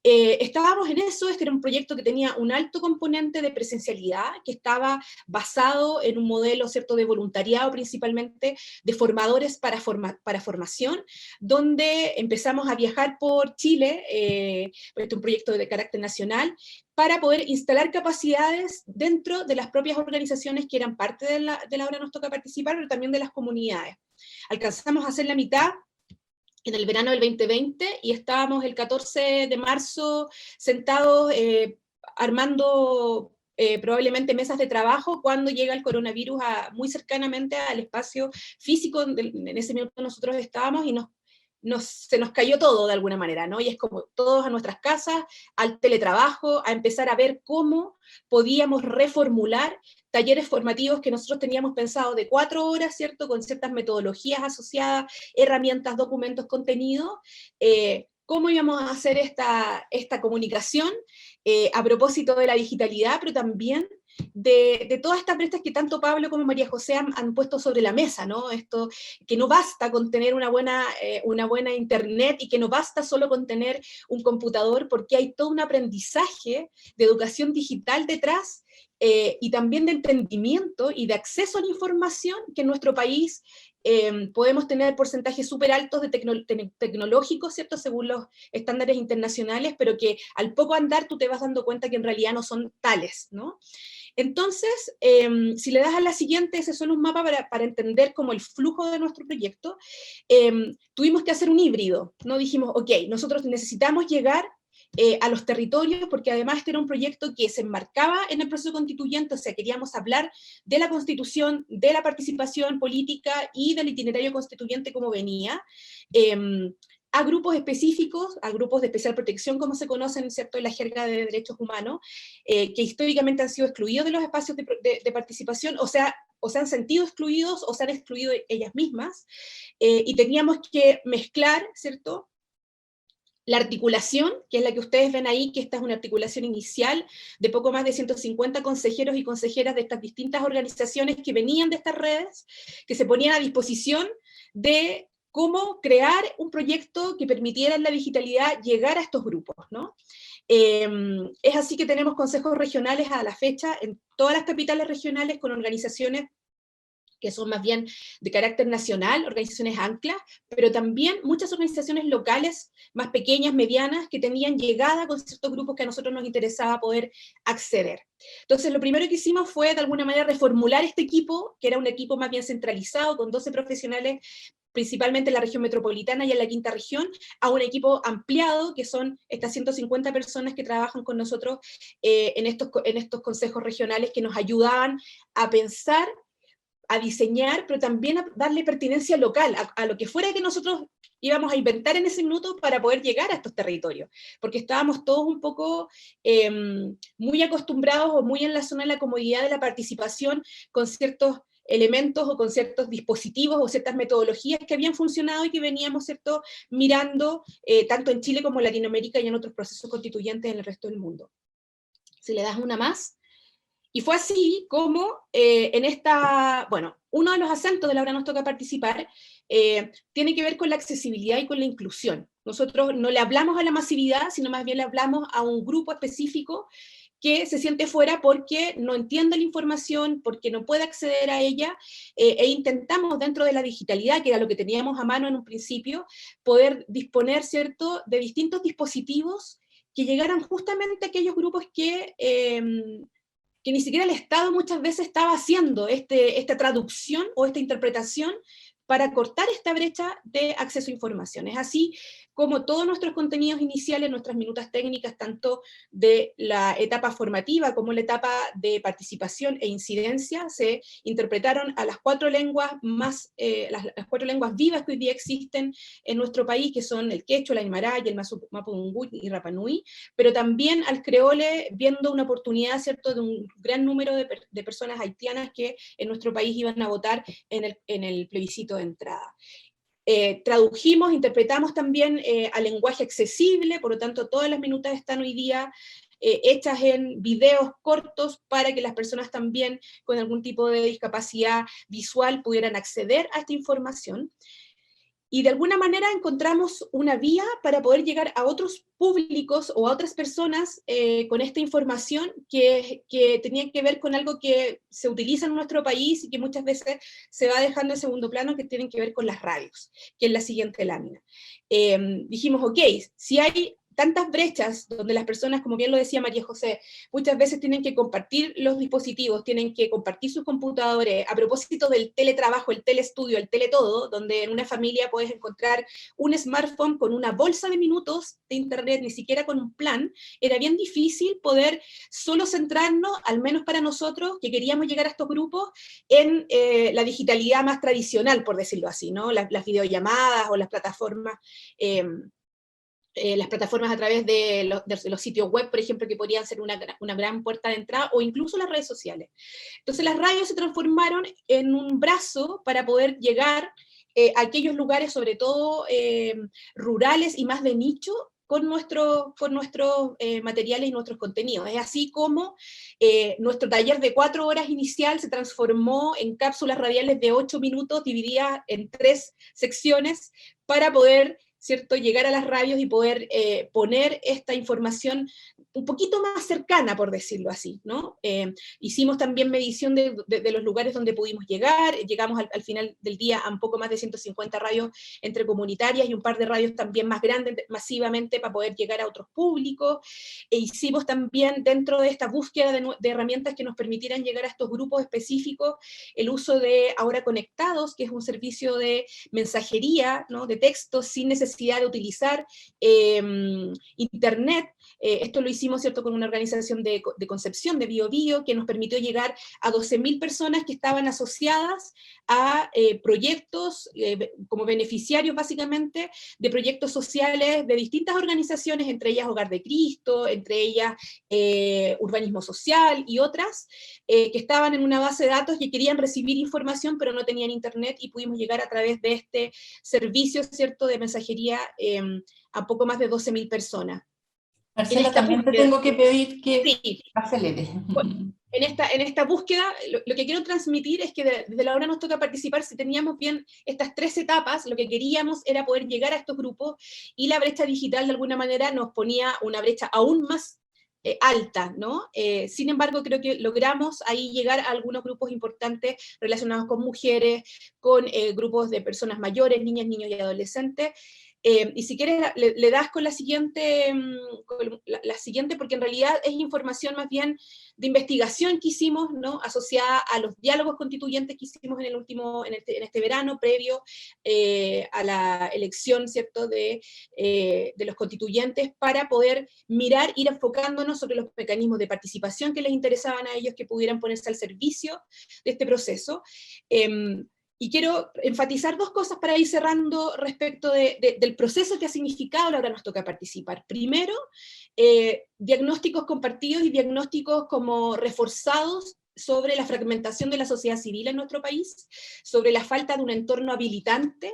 Estábamos en eso. Este era un proyecto que tenía un alto componente de presencialidad, que estaba basado en un modelo, ¿cierto?, de voluntariado, principalmente de formadores para formación, donde empezamos a viajar por Chile, este es un proyecto de carácter nacional, para poder instalar capacidades dentro de las propias organizaciones que eran parte de la Ahora Nos Toca Participar, pero también de las comunidades. Alcanzamos a hacer la mitad en el verano del 2020, y estábamos el 14 de marzo sentados armando probablemente mesas de trabajo, cuando llega el coronavirus muy cercanamente al espacio físico donde en ese minuto nosotros estábamos, y se nos cayó todo de alguna manera, ¿no? Y es como todos a nuestras casas, al teletrabajo, a empezar a ver cómo podíamos reformular talleres formativos que nosotros teníamos pensado de 4 horas, ¿cierto?, con ciertas metodologías asociadas, herramientas, documentos, contenidos, cómo íbamos a hacer esta comunicación a propósito de la digitalidad, pero también de todas estas brechas que tanto Pablo como María José han puesto sobre la mesa, ¿no? Esto, que no basta con tener una buena internet, y que no basta solo con tener un computador, porque hay todo un aprendizaje de educación digital detrás, y también de entendimiento y de acceso a la información, que en nuestro país podemos tener porcentajes súper altos de tecnológicos, ¿cierto?, según los estándares internacionales, pero que al poco andar tú te vas dando cuenta que en realidad no son tales, ¿no? Entonces, si le das a la siguiente, ese es solo un mapa para entender como el flujo de nuestro proyecto. Tuvimos que hacer un híbrido, ¿no? Dijimos, ok, nosotros necesitamos llegar a los territorios, porque además este era un proyecto que se enmarcaba en el proceso constituyente, o sea, queríamos hablar de la Constitución, de la participación política y del itinerario constituyente como venía, a grupos específicos, a grupos de especial protección, como se conocen, ¿cierto?, en la jerga de derechos humanos, que históricamente han sido excluidos de los espacios de participación, o sea, o se han sentido excluidos, o se han excluido ellas mismas, y teníamos que mezclar, ¿cierto?, la articulación, que es la que ustedes ven ahí, que esta es una articulación inicial de poco más de 150 consejeros y consejeras de estas distintas organizaciones que venían de estas redes, que se ponían a disposición de cómo crear un proyecto que permitiera en la digitalidad llegar a estos grupos, ¿no? Es así que tenemos consejos regionales a la fecha en todas las capitales regionales, con organizaciones que son más bien de carácter nacional, organizaciones anclas, pero también muchas organizaciones locales, más pequeñas, medianas, que tenían llegada con ciertos grupos que a nosotros nos interesaba poder acceder. Entonces, lo primero que hicimos fue, de alguna manera, reformular este equipo, que era un equipo más bien centralizado, con 12 profesionales, principalmente en la región metropolitana y en la quinta región, a un equipo ampliado, que son estas 150 personas que trabajan con nosotros en estos consejos regionales, que nos ayudaban a pensar, a diseñar, pero también a darle pertinencia local, a lo que fuera que nosotros íbamos a inventar en ese minuto para poder llegar a estos territorios, porque estábamos todos un poco muy acostumbrados o muy en la zona de la comodidad de la participación, con ciertos elementos o con ciertos dispositivos o ciertas metodologías que habían funcionado y que veníamos, ¿cierto?, mirando tanto en Chile como en Latinoamérica y en otros procesos constituyentes en el resto del mundo. Si le das una más. Y fue así como uno de los acentos de la Ahora Nos Toca Participar tiene que ver con la accesibilidad y con la inclusión. Nosotros no le hablamos a la masividad, sino más bien le hablamos a un grupo específico que se siente fuera porque no entiende la información, porque no puede acceder a ella, e intentamos dentro de la digitalidad, que era lo que teníamos a mano en un principio, poder disponer, ¿cierto?, de distintos dispositivos que llegaran justamente a aquellos grupos que ni siquiera el Estado muchas veces estaba haciendo esta traducción o esta interpretación para cortar esta brecha de acceso a información. Es así como todos nuestros contenidos iniciales, nuestras minutas técnicas, tanto de la etapa formativa como la etapa de participación e incidencia, se interpretaron a las 4 lenguas más, las 4 lenguas vivas que hoy día existen en nuestro país, que son el quechua, el aymara, el mapudungun y Rapa Nui, pero también al creole, viendo una oportunidad, ¿cierto?, de un gran número de personas haitianas que en nuestro país iban a votar en el plebiscito de entrada. Tradujimos, interpretamos también a lenguaje accesible, por lo tanto todas las minutas están hoy día hechas en videos cortos para que las personas también con algún tipo de discapacidad visual pudieran acceder a esta información. y de alguna manera encontramos una vía para poder llegar a otros públicos o a otras personas con esta información que tenía que ver con algo que se utiliza en nuestro país y que muchas veces se va dejando en segundo plano, que tienen que ver con las radios, que es la siguiente lámina. Dijimos, ok, si hay tantas brechas donde las personas, como bien lo decía María José, muchas veces tienen que compartir los dispositivos, tienen que compartir sus computadores, a propósito del teletrabajo, el telestudio, el teletodo, donde en una familia puedes encontrar un smartphone con una bolsa de minutos de internet, ni siquiera con un plan, era bien difícil poder solo centrarnos, al menos para nosotros, que queríamos llegar a estos grupos, en la digitalidad más tradicional, por decirlo así, ¿no? Las videollamadas o las plataformas a través de los sitios web, por ejemplo, que podrían ser una gran puerta de entrada, o incluso las redes sociales. Entonces las radios se transformaron en un brazo para poder llegar a aquellos lugares, sobre todo rurales y más de nicho, con nuestros materiales y nuestros contenidos. Es así como nuestro taller de 4 horas inicial se transformó en cápsulas radiales de 8 minutos, divididas en 3 secciones, para poder, ¿cierto?, llegar a las radios y poder poner esta información un poquito más cercana, por decirlo así, ¿no? Hicimos también medición de los lugares donde pudimos llegar, llegamos al final del día a un poco más de 150 radios entre comunitarias y un par de radios también más grandes, masivamente, para poder llegar a otros públicos. Hicimos también, dentro de esta búsqueda de herramientas que nos permitieran llegar a estos grupos específicos, el uso de Ahora Conectados, que es un servicio de mensajería, ¿no?, de texto, sin necesidad de utilizar internet. Esto lo hicimos, ¿cierto?, con una organización de Concepción, de BioBio, que nos permitió llegar a 12.000 personas que estaban asociadas a proyectos, como beneficiarios básicamente, de proyectos sociales de distintas organizaciones, entre ellas Hogar de Cristo, entre ellas Urbanismo Social y otras, que estaban en una base de datos y querían recibir información, pero no tenían internet, y pudimos llegar a través de este servicio, ¿cierto?, de mensajería a poco más de 12.000 personas. Marcela, también te tengo que pedir que sí, acelere. En esta búsqueda, lo que quiero transmitir es que desde la hora nos toca participar. Si teníamos bien estas 3 etapas, lo que queríamos era poder llegar a estos grupos, y la brecha digital de alguna manera nos ponía una brecha aún más alta, ¿no? Sin embargo, creo que logramos ahí llegar a algunos grupos importantes relacionados con mujeres, con grupos de personas mayores, niñas, niños y adolescentes. Y si quieres, le das con la siguiente, porque en realidad es información más bien de investigación que hicimos, ¿no?, asociada a los diálogos constituyentes que hicimos en este verano, previo a la elección, ¿cierto?, de los constituyentes, para poder mirar, ir enfocándonos sobre los mecanismos de participación que les interesaban a ellos, que pudieran ponerse al servicio de este proceso. Y quiero enfatizar 2 cosas para ir cerrando respecto del proceso que ha significado la hora nos toca participar. Primero, diagnósticos compartidos y diagnósticos como reforzados sobre la fragmentación de la sociedad civil en nuestro país, sobre la falta de un entorno habilitante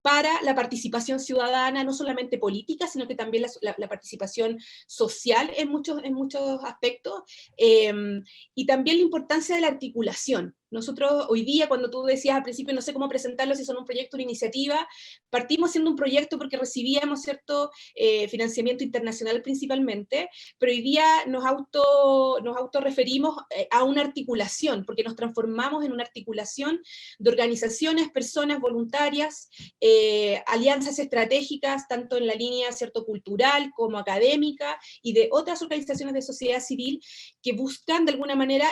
para la participación ciudadana, no solamente política, sino que también la participación social en muchos aspectos, y también la importancia de la articulación. Nosotros hoy día, cuando tú decías al principio, no sé cómo presentarlo, si son un proyecto o una iniciativa, partimos siendo un proyecto porque recibíamos cierto financiamiento internacional principalmente, pero hoy día nos autorreferimos a una articulación, porque nos transformamos en una articulación de organizaciones, personas voluntarias, alianzas estratégicas, tanto en la línea, ¿cierto?, cultural como académica, y de otras organizaciones de sociedad civil que buscan de alguna manera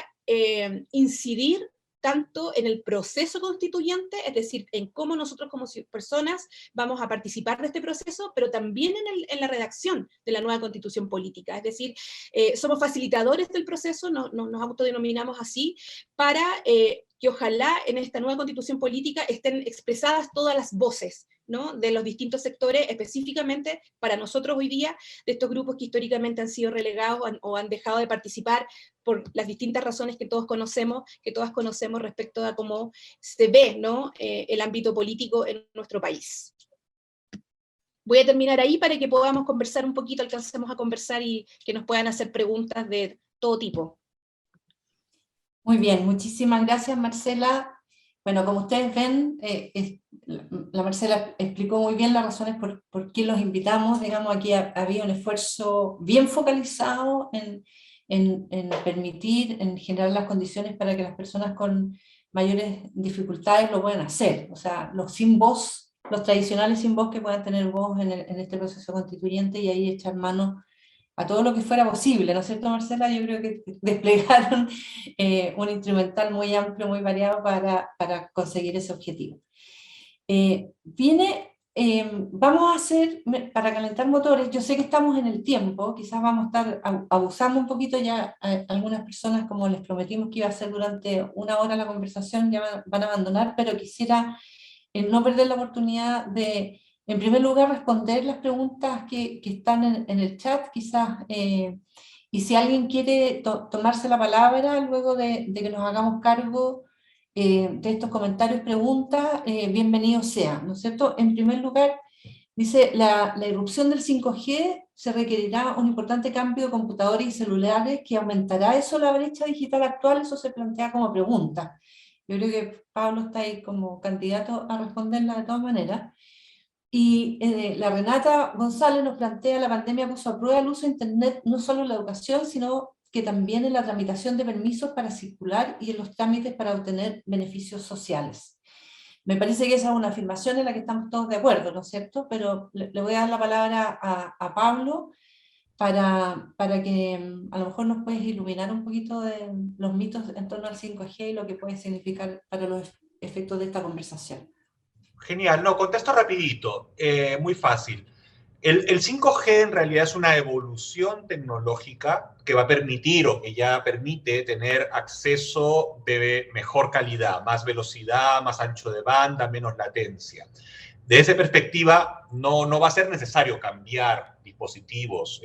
incidir tanto en el proceso constituyente, es decir, en cómo nosotros como personas vamos a participar de este proceso, pero también en la redacción de la nueva constitución política. Es decir, somos facilitadores del proceso, nos autodenominamos así, para que ojalá en esta nueva constitución política estén expresadas todas las voces, ¿no?, de los distintos sectores, específicamente para nosotros hoy día, de estos grupos que históricamente han sido relegados o han dejado de participar por las distintas razones que todas conocemos respecto a cómo se ve, ¿no?, el ámbito político en nuestro país. Voy a terminar ahí para que podamos conversar un poquito, alcancemos a conversar y que nos puedan hacer preguntas de todo tipo. Muy bien, muchísimas gracias, Marcela. Bueno, como ustedes ven, la Marcela explicó muy bien las razones por qué los invitamos. Digamos, aquí había un esfuerzo bien focalizado en permitir, en generar las condiciones para que las personas con mayores dificultades lo puedan hacer. O sea, los sin voz, los tradicionales sin voz que puedan tener voz en este proceso constituyente, y ahí echar mano a todo lo que fuera posible, ¿no es cierto, Marcela? Yo creo que desplegaron un instrumental muy amplio, muy variado para conseguir ese objetivo. Vamos a hacer, para calentar motores, yo sé que estamos en el tiempo, quizás vamos a estar abusando un poquito ya, algunas personas, como les prometimos que iba a ser durante 1 hora la conversación, ya van a abandonar, pero quisiera no perder la oportunidad de, en primer lugar, responder las preguntas que están en el chat, quizás, y si alguien quiere tomarse la palabra luego de que nos hagamos cargo de estos comentarios, preguntas, bienvenido sea, ¿no es cierto? En primer lugar, dice, la irrupción del 5G se requerirá un importante cambio de computadores y celulares que aumentará eso la brecha digital actual, eso se plantea como pregunta. Yo creo que Pablo está ahí como candidato a responderla de todas maneras. Y la Renata González nos plantea, la pandemia puso a prueba el uso de Internet no solo en la educación, sino que también en la tramitación de permisos para circular y en los trámites para obtener beneficios sociales. Me parece que esa es una afirmación en la que estamos todos de acuerdo, ¿no es cierto? Pero le voy a dar la palabra a Pablo para que a lo mejor nos puedes iluminar un poquito de los mitos en torno al 5G y lo que puede significar para los efectos de esta conversación. Genial, no, contesto rapidito, muy fácil. El 5G en realidad es una evolución tecnológica que va a permitir o que ya permite tener acceso de mejor calidad, más velocidad, más ancho de banda, menos latencia. De esa perspectiva, no va a ser necesario cambiar dispositivos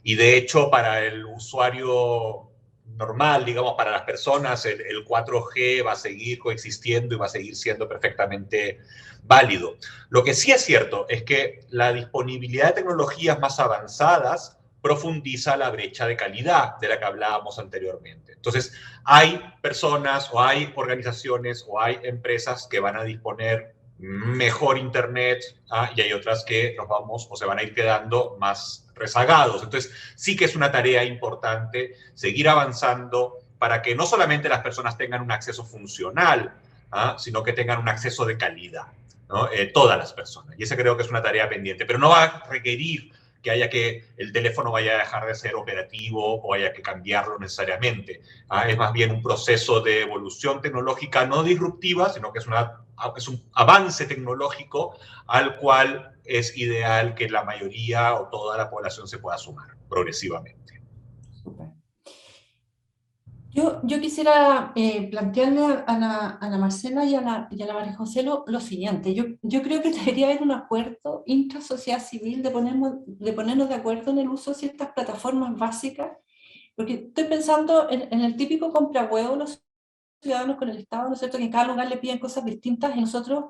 y de hecho para el usuario normal, digamos, para las personas, el 4G va a seguir coexistiendo y va a seguir siendo perfectamente válido. Lo que sí es cierto es que la disponibilidad de tecnologías más avanzadas profundiza la brecha de calidad de la que hablábamos anteriormente. Entonces, hay personas o hay organizaciones o hay empresas que van a disponer mejor internet y hay otras que nos vamos o se van a ir quedando más rezagados. Entonces, sí que es una tarea importante seguir avanzando para que no solamente las personas tengan un acceso funcional, sino que tengan un acceso de calidad, ¿no? Todas las personas. Y esa creo que es una tarea pendiente, pero no va a requerir que el teléfono vaya a dejar de ser operativo o haya que cambiarlo necesariamente. Es más bien un proceso de evolución tecnológica no disruptiva, sino que es un avance tecnológico al cual es ideal que la mayoría o toda la población se pueda sumar progresivamente. Super. Yo quisiera plantearle a la Marcela y a la María José lo siguiente. Yo creo que debería haber un acuerdo intrasociedad civil de ponernos de acuerdo en el uso de ciertas plataformas básicas, porque estoy pensando en el típico comprahuevo, los ciudadanos con el Estado, ¿no es cierto? Que en cada lugar le piden cosas distintas y nosotros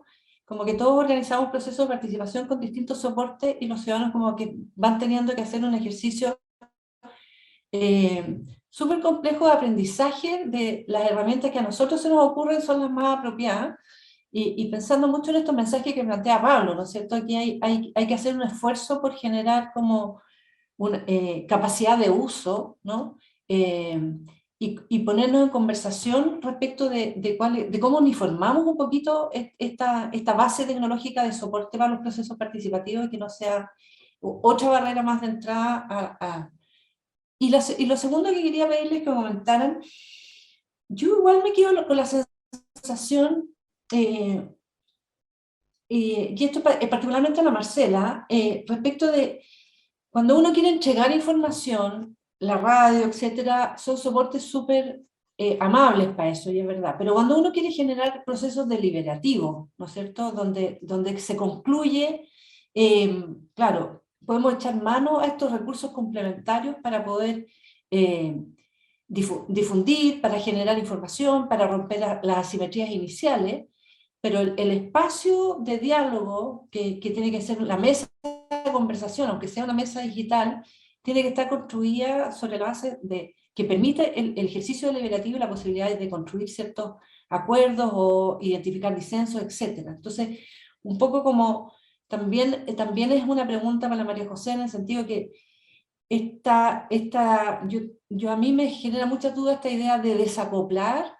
como que todos organizamos procesos de participación con distintos soportes y los ciudadanos como que van teniendo que hacer un ejercicio súper complejo de aprendizaje de las herramientas que a nosotros se nos ocurren son las más apropiadas, y pensando mucho en estos mensajes que plantea Pablo, ¿no es cierto? Aquí hay que hacer un esfuerzo por generar como una capacidad de uso, ¿no? Y ponernos en conversación respecto de cómo uniformamos un poquito esta base tecnológica de soporte para los procesos participativos y que no sea otra barrera más de entrada Y lo segundo que quería pedirles que comentaran, yo igual me quedo con la sensación, y esto particularmente a la Marcela, respecto de cuando uno quiere entregar información, la radio, etcétera, son soportes súper amables para eso, y es verdad, pero cuando uno quiere generar procesos deliberativos, ¿no es cierto?, donde se concluye, claro, podemos echar mano a estos recursos complementarios para poder difundir, para generar información, para romper las asimetrías iniciales, pero el espacio de diálogo que tiene que ser la mesa de conversación, aunque sea una mesa digital, tiene que estar construida sobre la base que permite el ejercicio deliberativo y la posibilidad de construir ciertos acuerdos o identificar disensos, etc. Entonces, un poco como también es una pregunta para la María José en el sentido que a mí me genera mucha duda esta idea de desacoplar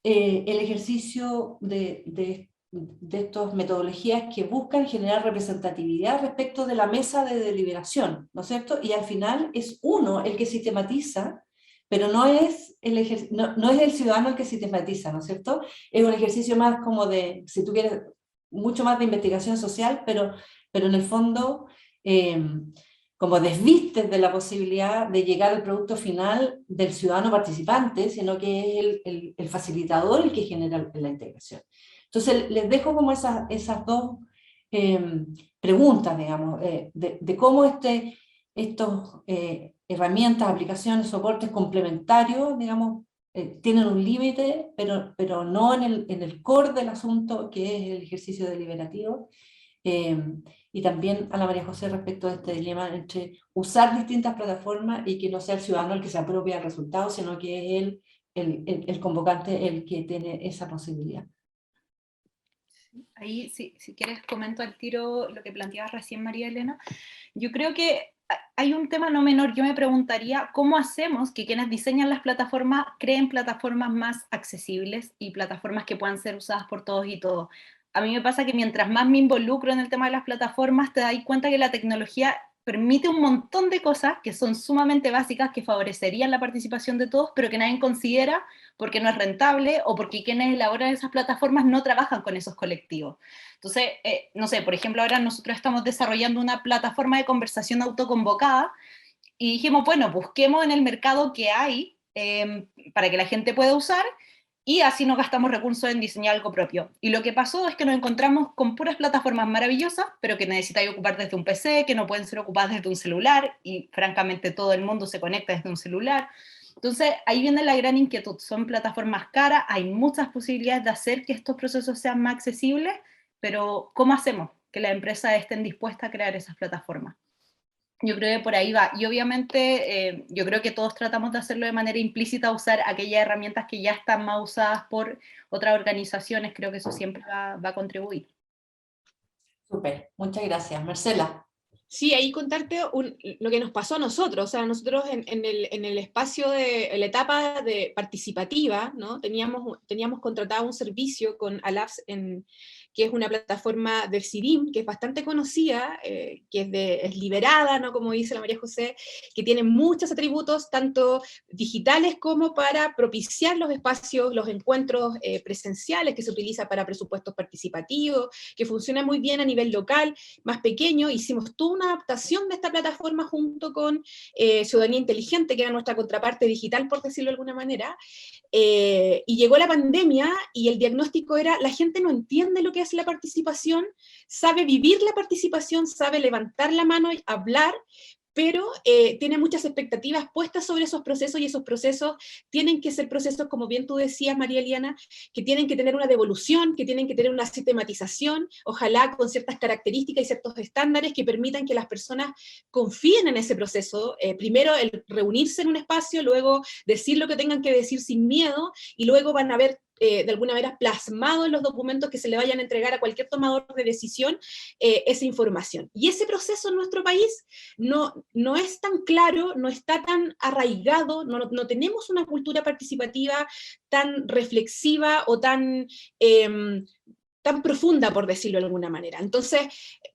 el ejercicio de estas metodologías que buscan generar representatividad respecto de la mesa de deliberación, ¿no es cierto? Y al final es uno el que sistematiza, pero no es el ciudadano el que sistematiza, ¿no es cierto? Es un ejercicio más como de, si tú quieres, mucho más de investigación social, pero en el fondo como desvistes de la posibilidad de llegar al producto final del ciudadano participante, sino que es el facilitador el que genera la integración. Entonces les dejo como esas dos preguntas, digamos, de cómo estos herramientas, aplicaciones, soportes complementarios, digamos, tienen un límite, pero no en el core del asunto, que es el ejercicio deliberativo. Y también a la María José respecto de este dilema entre usar distintas plataformas y que no sea el ciudadano el que se apropia del resultado, sino que es el convocante el que tiene esa posibilidad. Ahí, si quieres, comento al tiro lo que planteabas recién, María Elena. Yo creo que hay un tema no menor. Yo me preguntaría cómo hacemos que quienes diseñan las plataformas creen plataformas más accesibles y plataformas que puedan ser usadas por todos y todos. A mí me pasa que mientras más me involucro en el tema de las plataformas, te das cuenta que la tecnología permite un montón de cosas que son sumamente básicas, que favorecerían la participación de todos, pero que nadie considera porque no es rentable o porque quienes elaboran esas plataformas no trabajan con esos colectivos. Entonces, no sé, por ejemplo, ahora nosotros estamos desarrollando una plataforma de conversación autoconvocada y dijimos, bueno, busquemos en el mercado qué hay para que la gente pueda usar, y así no gastamos recursos en diseñar algo propio. Y lo que pasó es que nos encontramos con puras plataformas maravillosas, pero que necesitáis ocupar desde un PC, que no pueden ser ocupadas desde un celular, y francamente todo el mundo se conecta desde un celular. Entonces ahí viene la gran inquietud. Son plataformas caras, hay muchas posibilidades de hacer que estos procesos sean más accesibles, pero ¿cómo hacemos que las empresas estén dispuestas a crear esas plataformas? Yo creo que por ahí va. Y obviamente yo creo que todos tratamos de hacerlo de manera implícita, usar aquellas herramientas que ya están más usadas por otras organizaciones. Creo que eso siempre va a contribuir. Súper, muchas gracias. Marcela. Sí, ahí contarte lo que nos pasó a nosotros. O sea, nosotros en el espacio en la etapa de participativa, ¿no? Teníamos contratado un servicio con Alaps, que es una plataforma del CIDIM, que es bastante conocida, que es liberada, ¿no? Como dice la María José, que tiene muchos atributos, tanto digitales como para propiciar los espacios, los encuentros presenciales, que se utiliza para presupuestos participativos, que funciona muy bien a nivel local, más pequeño. Hicimos toda una adaptación de esta plataforma junto con Ciudadanía Inteligente, que era nuestra contraparte digital, por decirlo de alguna manera, y llegó la pandemia y el diagnóstico era: la gente no entiende lo que es la participación, sabe vivir la participación, sabe levantar la mano y hablar, pero tiene muchas expectativas puestas sobre esos procesos, y esos procesos tienen que ser procesos, como bien tú decías, María Eliana, que tienen que tener una devolución, que tienen que tener una sistematización, ojalá con ciertas características y ciertos estándares que permitan que las personas confíen en ese proceso. Primero el reunirse en un espacio, luego decir lo que tengan que decir sin miedo, y luego van a ver de alguna manera plasmado en los documentos que se le vayan a entregar a cualquier tomador de decisión esa información. Y ese proceso en nuestro país no es tan claro, no está tan arraigado, no tenemos una cultura participativa tan reflexiva o tan profunda, por decirlo de alguna manera. Entonces,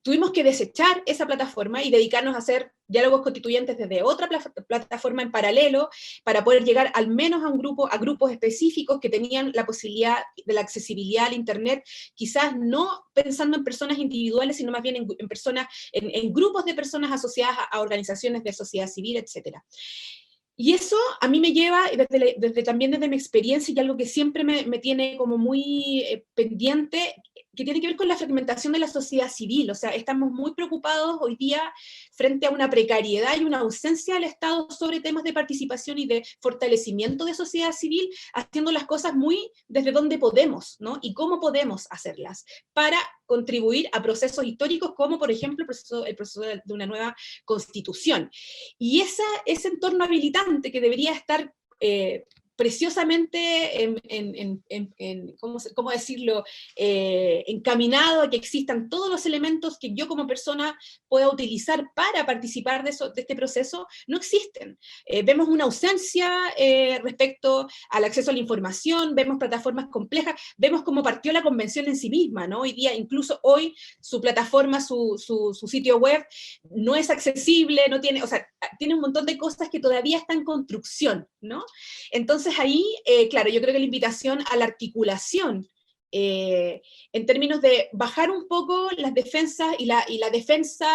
tuvimos que desechar esa plataforma y dedicarnos a hacer diálogos constituyentes desde otra plataforma en paralelo, para poder llegar al menos a grupos específicos que tenían la posibilidad de la accesibilidad al Internet, quizás no pensando en personas individuales, sino más bien en personas, en grupos de personas asociadas a organizaciones de sociedad civil, etc. Y eso a mí me lleva, también desde mi experiencia, y algo que siempre me tiene como muy pendiente, que tiene que ver con la fragmentación de la sociedad civil. O sea, estamos muy preocupados hoy día frente a una precariedad y una ausencia del Estado sobre temas de participación y de fortalecimiento de sociedad civil, haciendo las cosas muy desde donde podemos, ¿no? Y cómo podemos hacerlas para contribuir a procesos históricos como, por ejemplo, el proceso de una nueva constitución. Y ese entorno habilitante que debería estar preciosamente ¿cómo decirlo? Encaminado a que existan todos los elementos que yo como persona pueda utilizar para participar de este proceso, no existen. Vemos una ausencia respecto al acceso a la información, vemos plataformas complejas, vemos cómo partió la convención en sí misma, ¿no? Hoy día, incluso hoy, su plataforma, su sitio web no es accesible, no tiene, o sea, tiene un montón de cosas que todavía están en construcción, ¿no? Entonces ahí, claro, yo creo que la invitación a la articulación, en términos de bajar un poco las defensas y la defensa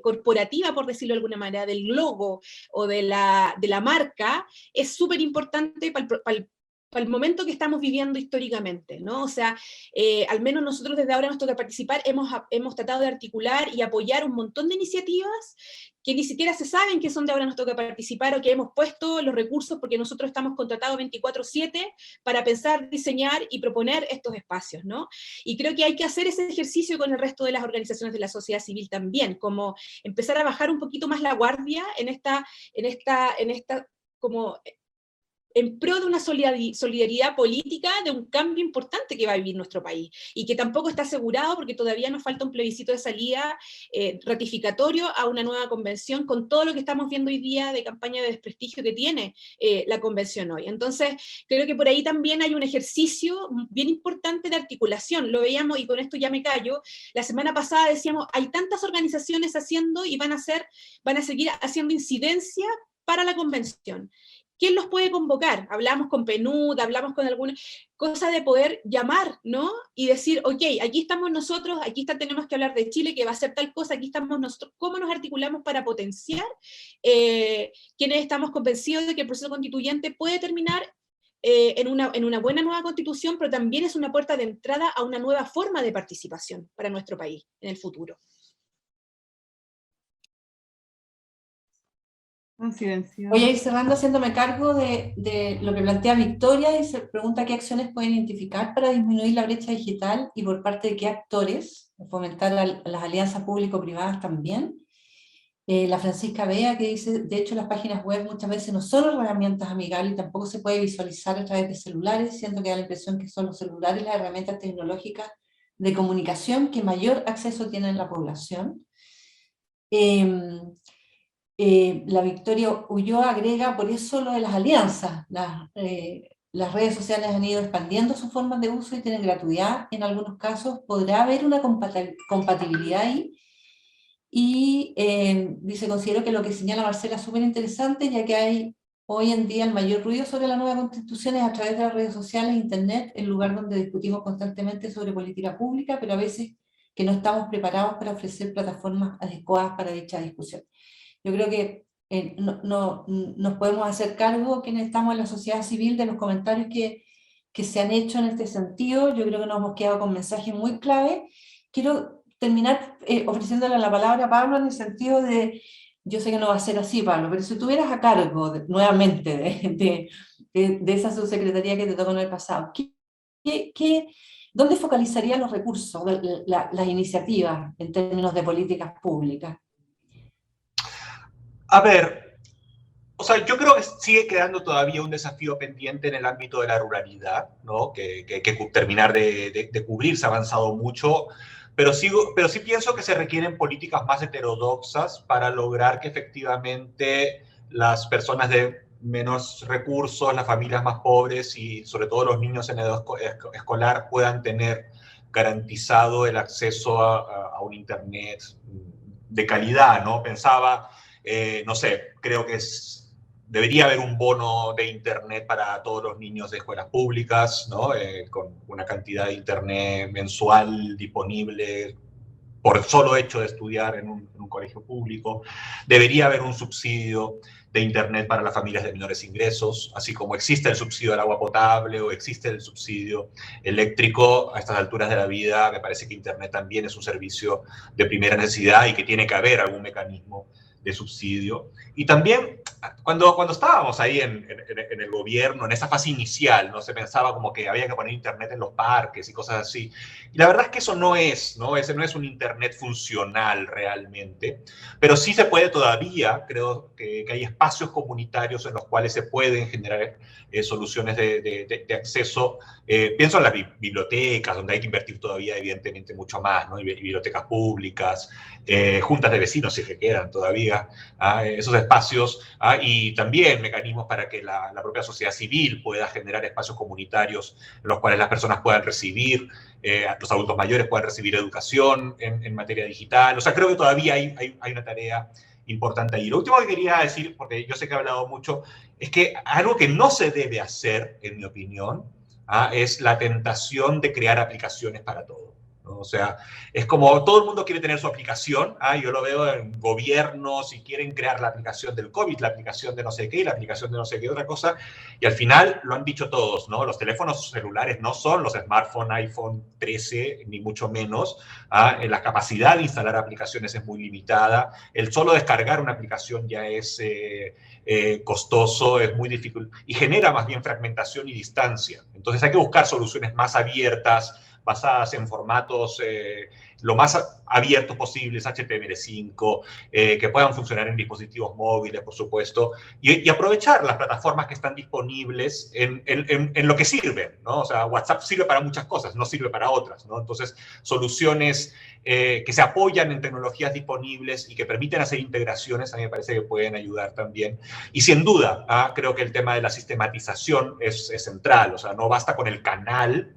corporativa, por decirlo de alguna manera, del logo o de la marca, es súper importante para el momento que estamos viviendo históricamente, ¿no? O sea, al menos nosotros desde ahora nos toca participar, hemos tratado de articular y apoyar un montón de iniciativas que ni siquiera se saben que son de ahora nos toca participar, o que hemos puesto los recursos porque nosotros estamos contratados 24/7 para pensar, diseñar y proponer estos espacios, ¿no? Y creo que hay que hacer ese ejercicio con el resto de las organizaciones de la sociedad civil también, como empezar a bajar un poquito más la guardia en esta como en pro de una solidaridad política, de un cambio importante que va a vivir nuestro país, y que tampoco está asegurado porque todavía nos falta un plebiscito de salida ratificatorio a una nueva convención, con todo lo que estamos viendo hoy día de campaña de desprestigio que tiene la convención hoy. Entonces, creo que por ahí también hay un ejercicio bien importante de articulación. Lo veíamos, y con esto ya me callo, la semana pasada decíamos, hay tantas organizaciones haciendo y van a seguir haciendo incidencia para la convención. ¿Quién los puede convocar? Hablamos con PNUD, hablamos con alguna cosa de poder llamar, ¿no? Y decir, ok, aquí estamos nosotros, tenemos que hablar de Chile, que va a hacer tal cosa, aquí estamos nosotros, ¿cómo nos articulamos para potenciar quienes estamos convencidos de que el proceso constituyente puede terminar en una buena nueva constitución, pero también es una puerta de entrada a una nueva forma de participación para nuestro país en el futuro? Voy a ir cerrando haciéndome cargo de lo que plantea Victoria, y se pregunta qué acciones pueden identificar para disminuir la brecha digital y por parte de qué actores, fomentar las alianzas público-privadas también. La Francisca Bea, que dice, de hecho las páginas web muchas veces no son herramientas amigables y tampoco se puede visualizar a través de celulares, siendo que da la impresión que son los celulares las herramientas tecnológicas de comunicación que mayor acceso tienen la población. La Victoria Ulloa agrega, por eso lo de las alianzas, las redes sociales han ido expandiendo sus formas de uso y tienen gratuidad en algunos casos, podrá haber una compatibilidad ahí, y dice, considero que lo que señala Marcela es súper interesante, ya que hay hoy en día el mayor ruido sobre la nueva constitución es a través de las redes sociales, internet, el lugar donde discutimos constantemente sobre política pública, pero a veces que no estamos preparados para ofrecer plataformas adecuadas para dicha discusión. Yo creo que nos podemos hacer cargo, quienes estamos en la sociedad civil, de los comentarios que se han hecho en este sentido. Yo creo que nos hemos quedado con mensajes muy clave. Quiero terminar ofreciéndole la palabra a Pablo, en el sentido de, yo sé que no va a ser así, Pablo, pero si tuvieras a cargo nuevamente de esa subsecretaría que te tocó en el pasado, ¿dónde focalizarían los recursos, las iniciativas en términos de políticas públicas? A ver, o sea, yo creo que sigue quedando todavía un desafío pendiente en el ámbito de la ruralidad, ¿no? Que hay que terminar de cubrir. Se ha avanzado mucho, pero sí pienso que se requieren políticas más heterodoxas para lograr que efectivamente las personas de menos recursos, las familias más pobres y sobre todo los niños en edad escolar puedan tener garantizado el acceso a un internet de calidad, ¿no? Pensaba... no sé, creo que debería haber un bono de internet para todos los niños de escuelas públicas, ¿no? Con una cantidad de internet mensual disponible por solo hecho de estudiar en un colegio público. Debería haber un subsidio de internet para las familias de menores ingresos, así como existe el subsidio al agua potable o existe el subsidio eléctrico. A estas alturas de la vida me parece que internet también es un servicio de primera necesidad y que tiene que haber algún mecanismo de subsidio. Y también, cuando estábamos ahí en el gobierno, en esa fase inicial, ¿no? Se pensaba como que había que poner internet en los parques y cosas así. Y la verdad es que eso no es, ¿no? Ese no es un internet funcional realmente, pero sí se puede todavía, creo que hay espacios comunitarios en los cuales se pueden generar soluciones de acceso. Pienso en las bibliotecas, donde hay que invertir todavía, evidentemente, mucho más, ¿no? Y bibliotecas públicas, juntas de vecinos, si se quedan todavía, esos espacios, y también mecanismos para que la propia sociedad civil pueda generar espacios comunitarios en los cuales las personas puedan recibir, los adultos mayores puedan recibir educación en materia digital. O sea, creo que todavía hay una tarea importante ahí. Lo último que quería decir, porque yo sé que he hablado mucho, es que algo que no se debe hacer, en mi opinión, es la tentación de crear aplicaciones para todo, ¿no? O sea, es como todo el mundo quiere tener su aplicación. Yo lo veo en gobiernos y quieren crear la aplicación del COVID, la aplicación de no sé qué, la aplicación de no sé qué otra cosa, y al final lo han dicho todos, ¿no? Los teléfonos celulares no son los smartphones iPhone 13, ni mucho menos. La capacidad de instalar aplicaciones es muy limitada. El solo descargar una aplicación ya es costoso, es muy difícil y genera más bien fragmentación y distancia. Entonces hay que buscar soluciones más abiertas, basadas en formatos lo más abiertos posibles, HTML5, que puedan funcionar en dispositivos móviles, por supuesto, y aprovechar las plataformas que están disponibles en lo que sirven, ¿no? O sea, WhatsApp sirve para muchas cosas, no sirve para otras, ¿no? Entonces, soluciones que se apoyan en tecnologías disponibles y que permiten hacer integraciones, a mí me parece que pueden ayudar también. Y sin duda, creo que el tema de la sistematización es central, o sea, no basta con el canal,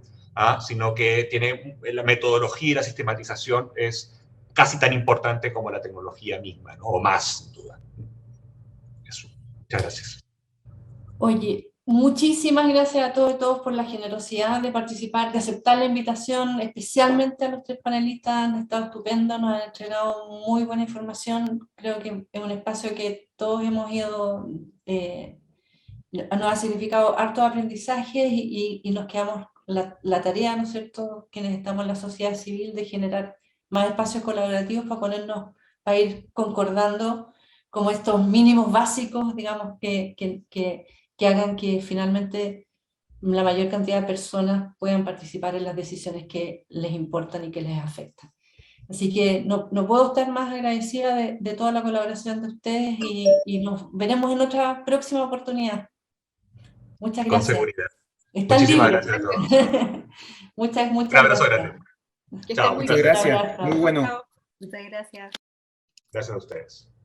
sino que tiene la metodología y la sistematización es casi tan importante como la tecnología misma, ¿no? O más, sin duda. Eso. Muchas gracias. Oye, muchísimas gracias a todos y todos por la generosidad de participar, de aceptar la invitación, especialmente a los tres panelistas. Han estado estupendos, nos han entregado muy buena información. Creo que es un espacio que todos hemos ido, nos ha significado harto aprendizaje y nos quedamos la tarea, ¿no es cierto?, quienes estamos en la sociedad civil, de generar más espacios colaborativos para ir concordando como estos mínimos básicos, digamos, que hagan que finalmente la mayor cantidad de personas puedan participar en las decisiones que les importan y que les afectan. Así que no puedo estar más agradecida de toda la colaboración de ustedes y nos veremos en otra próxima oportunidad. Muchas gracias. Con seguridad. Muchísimas gracias a todos. muchas Un abrazo gracias. grande. Que Chao, estén muy muchas bien. gracias. Chao. Muy bueno. Chao. Muchas gracias. Gracias a ustedes.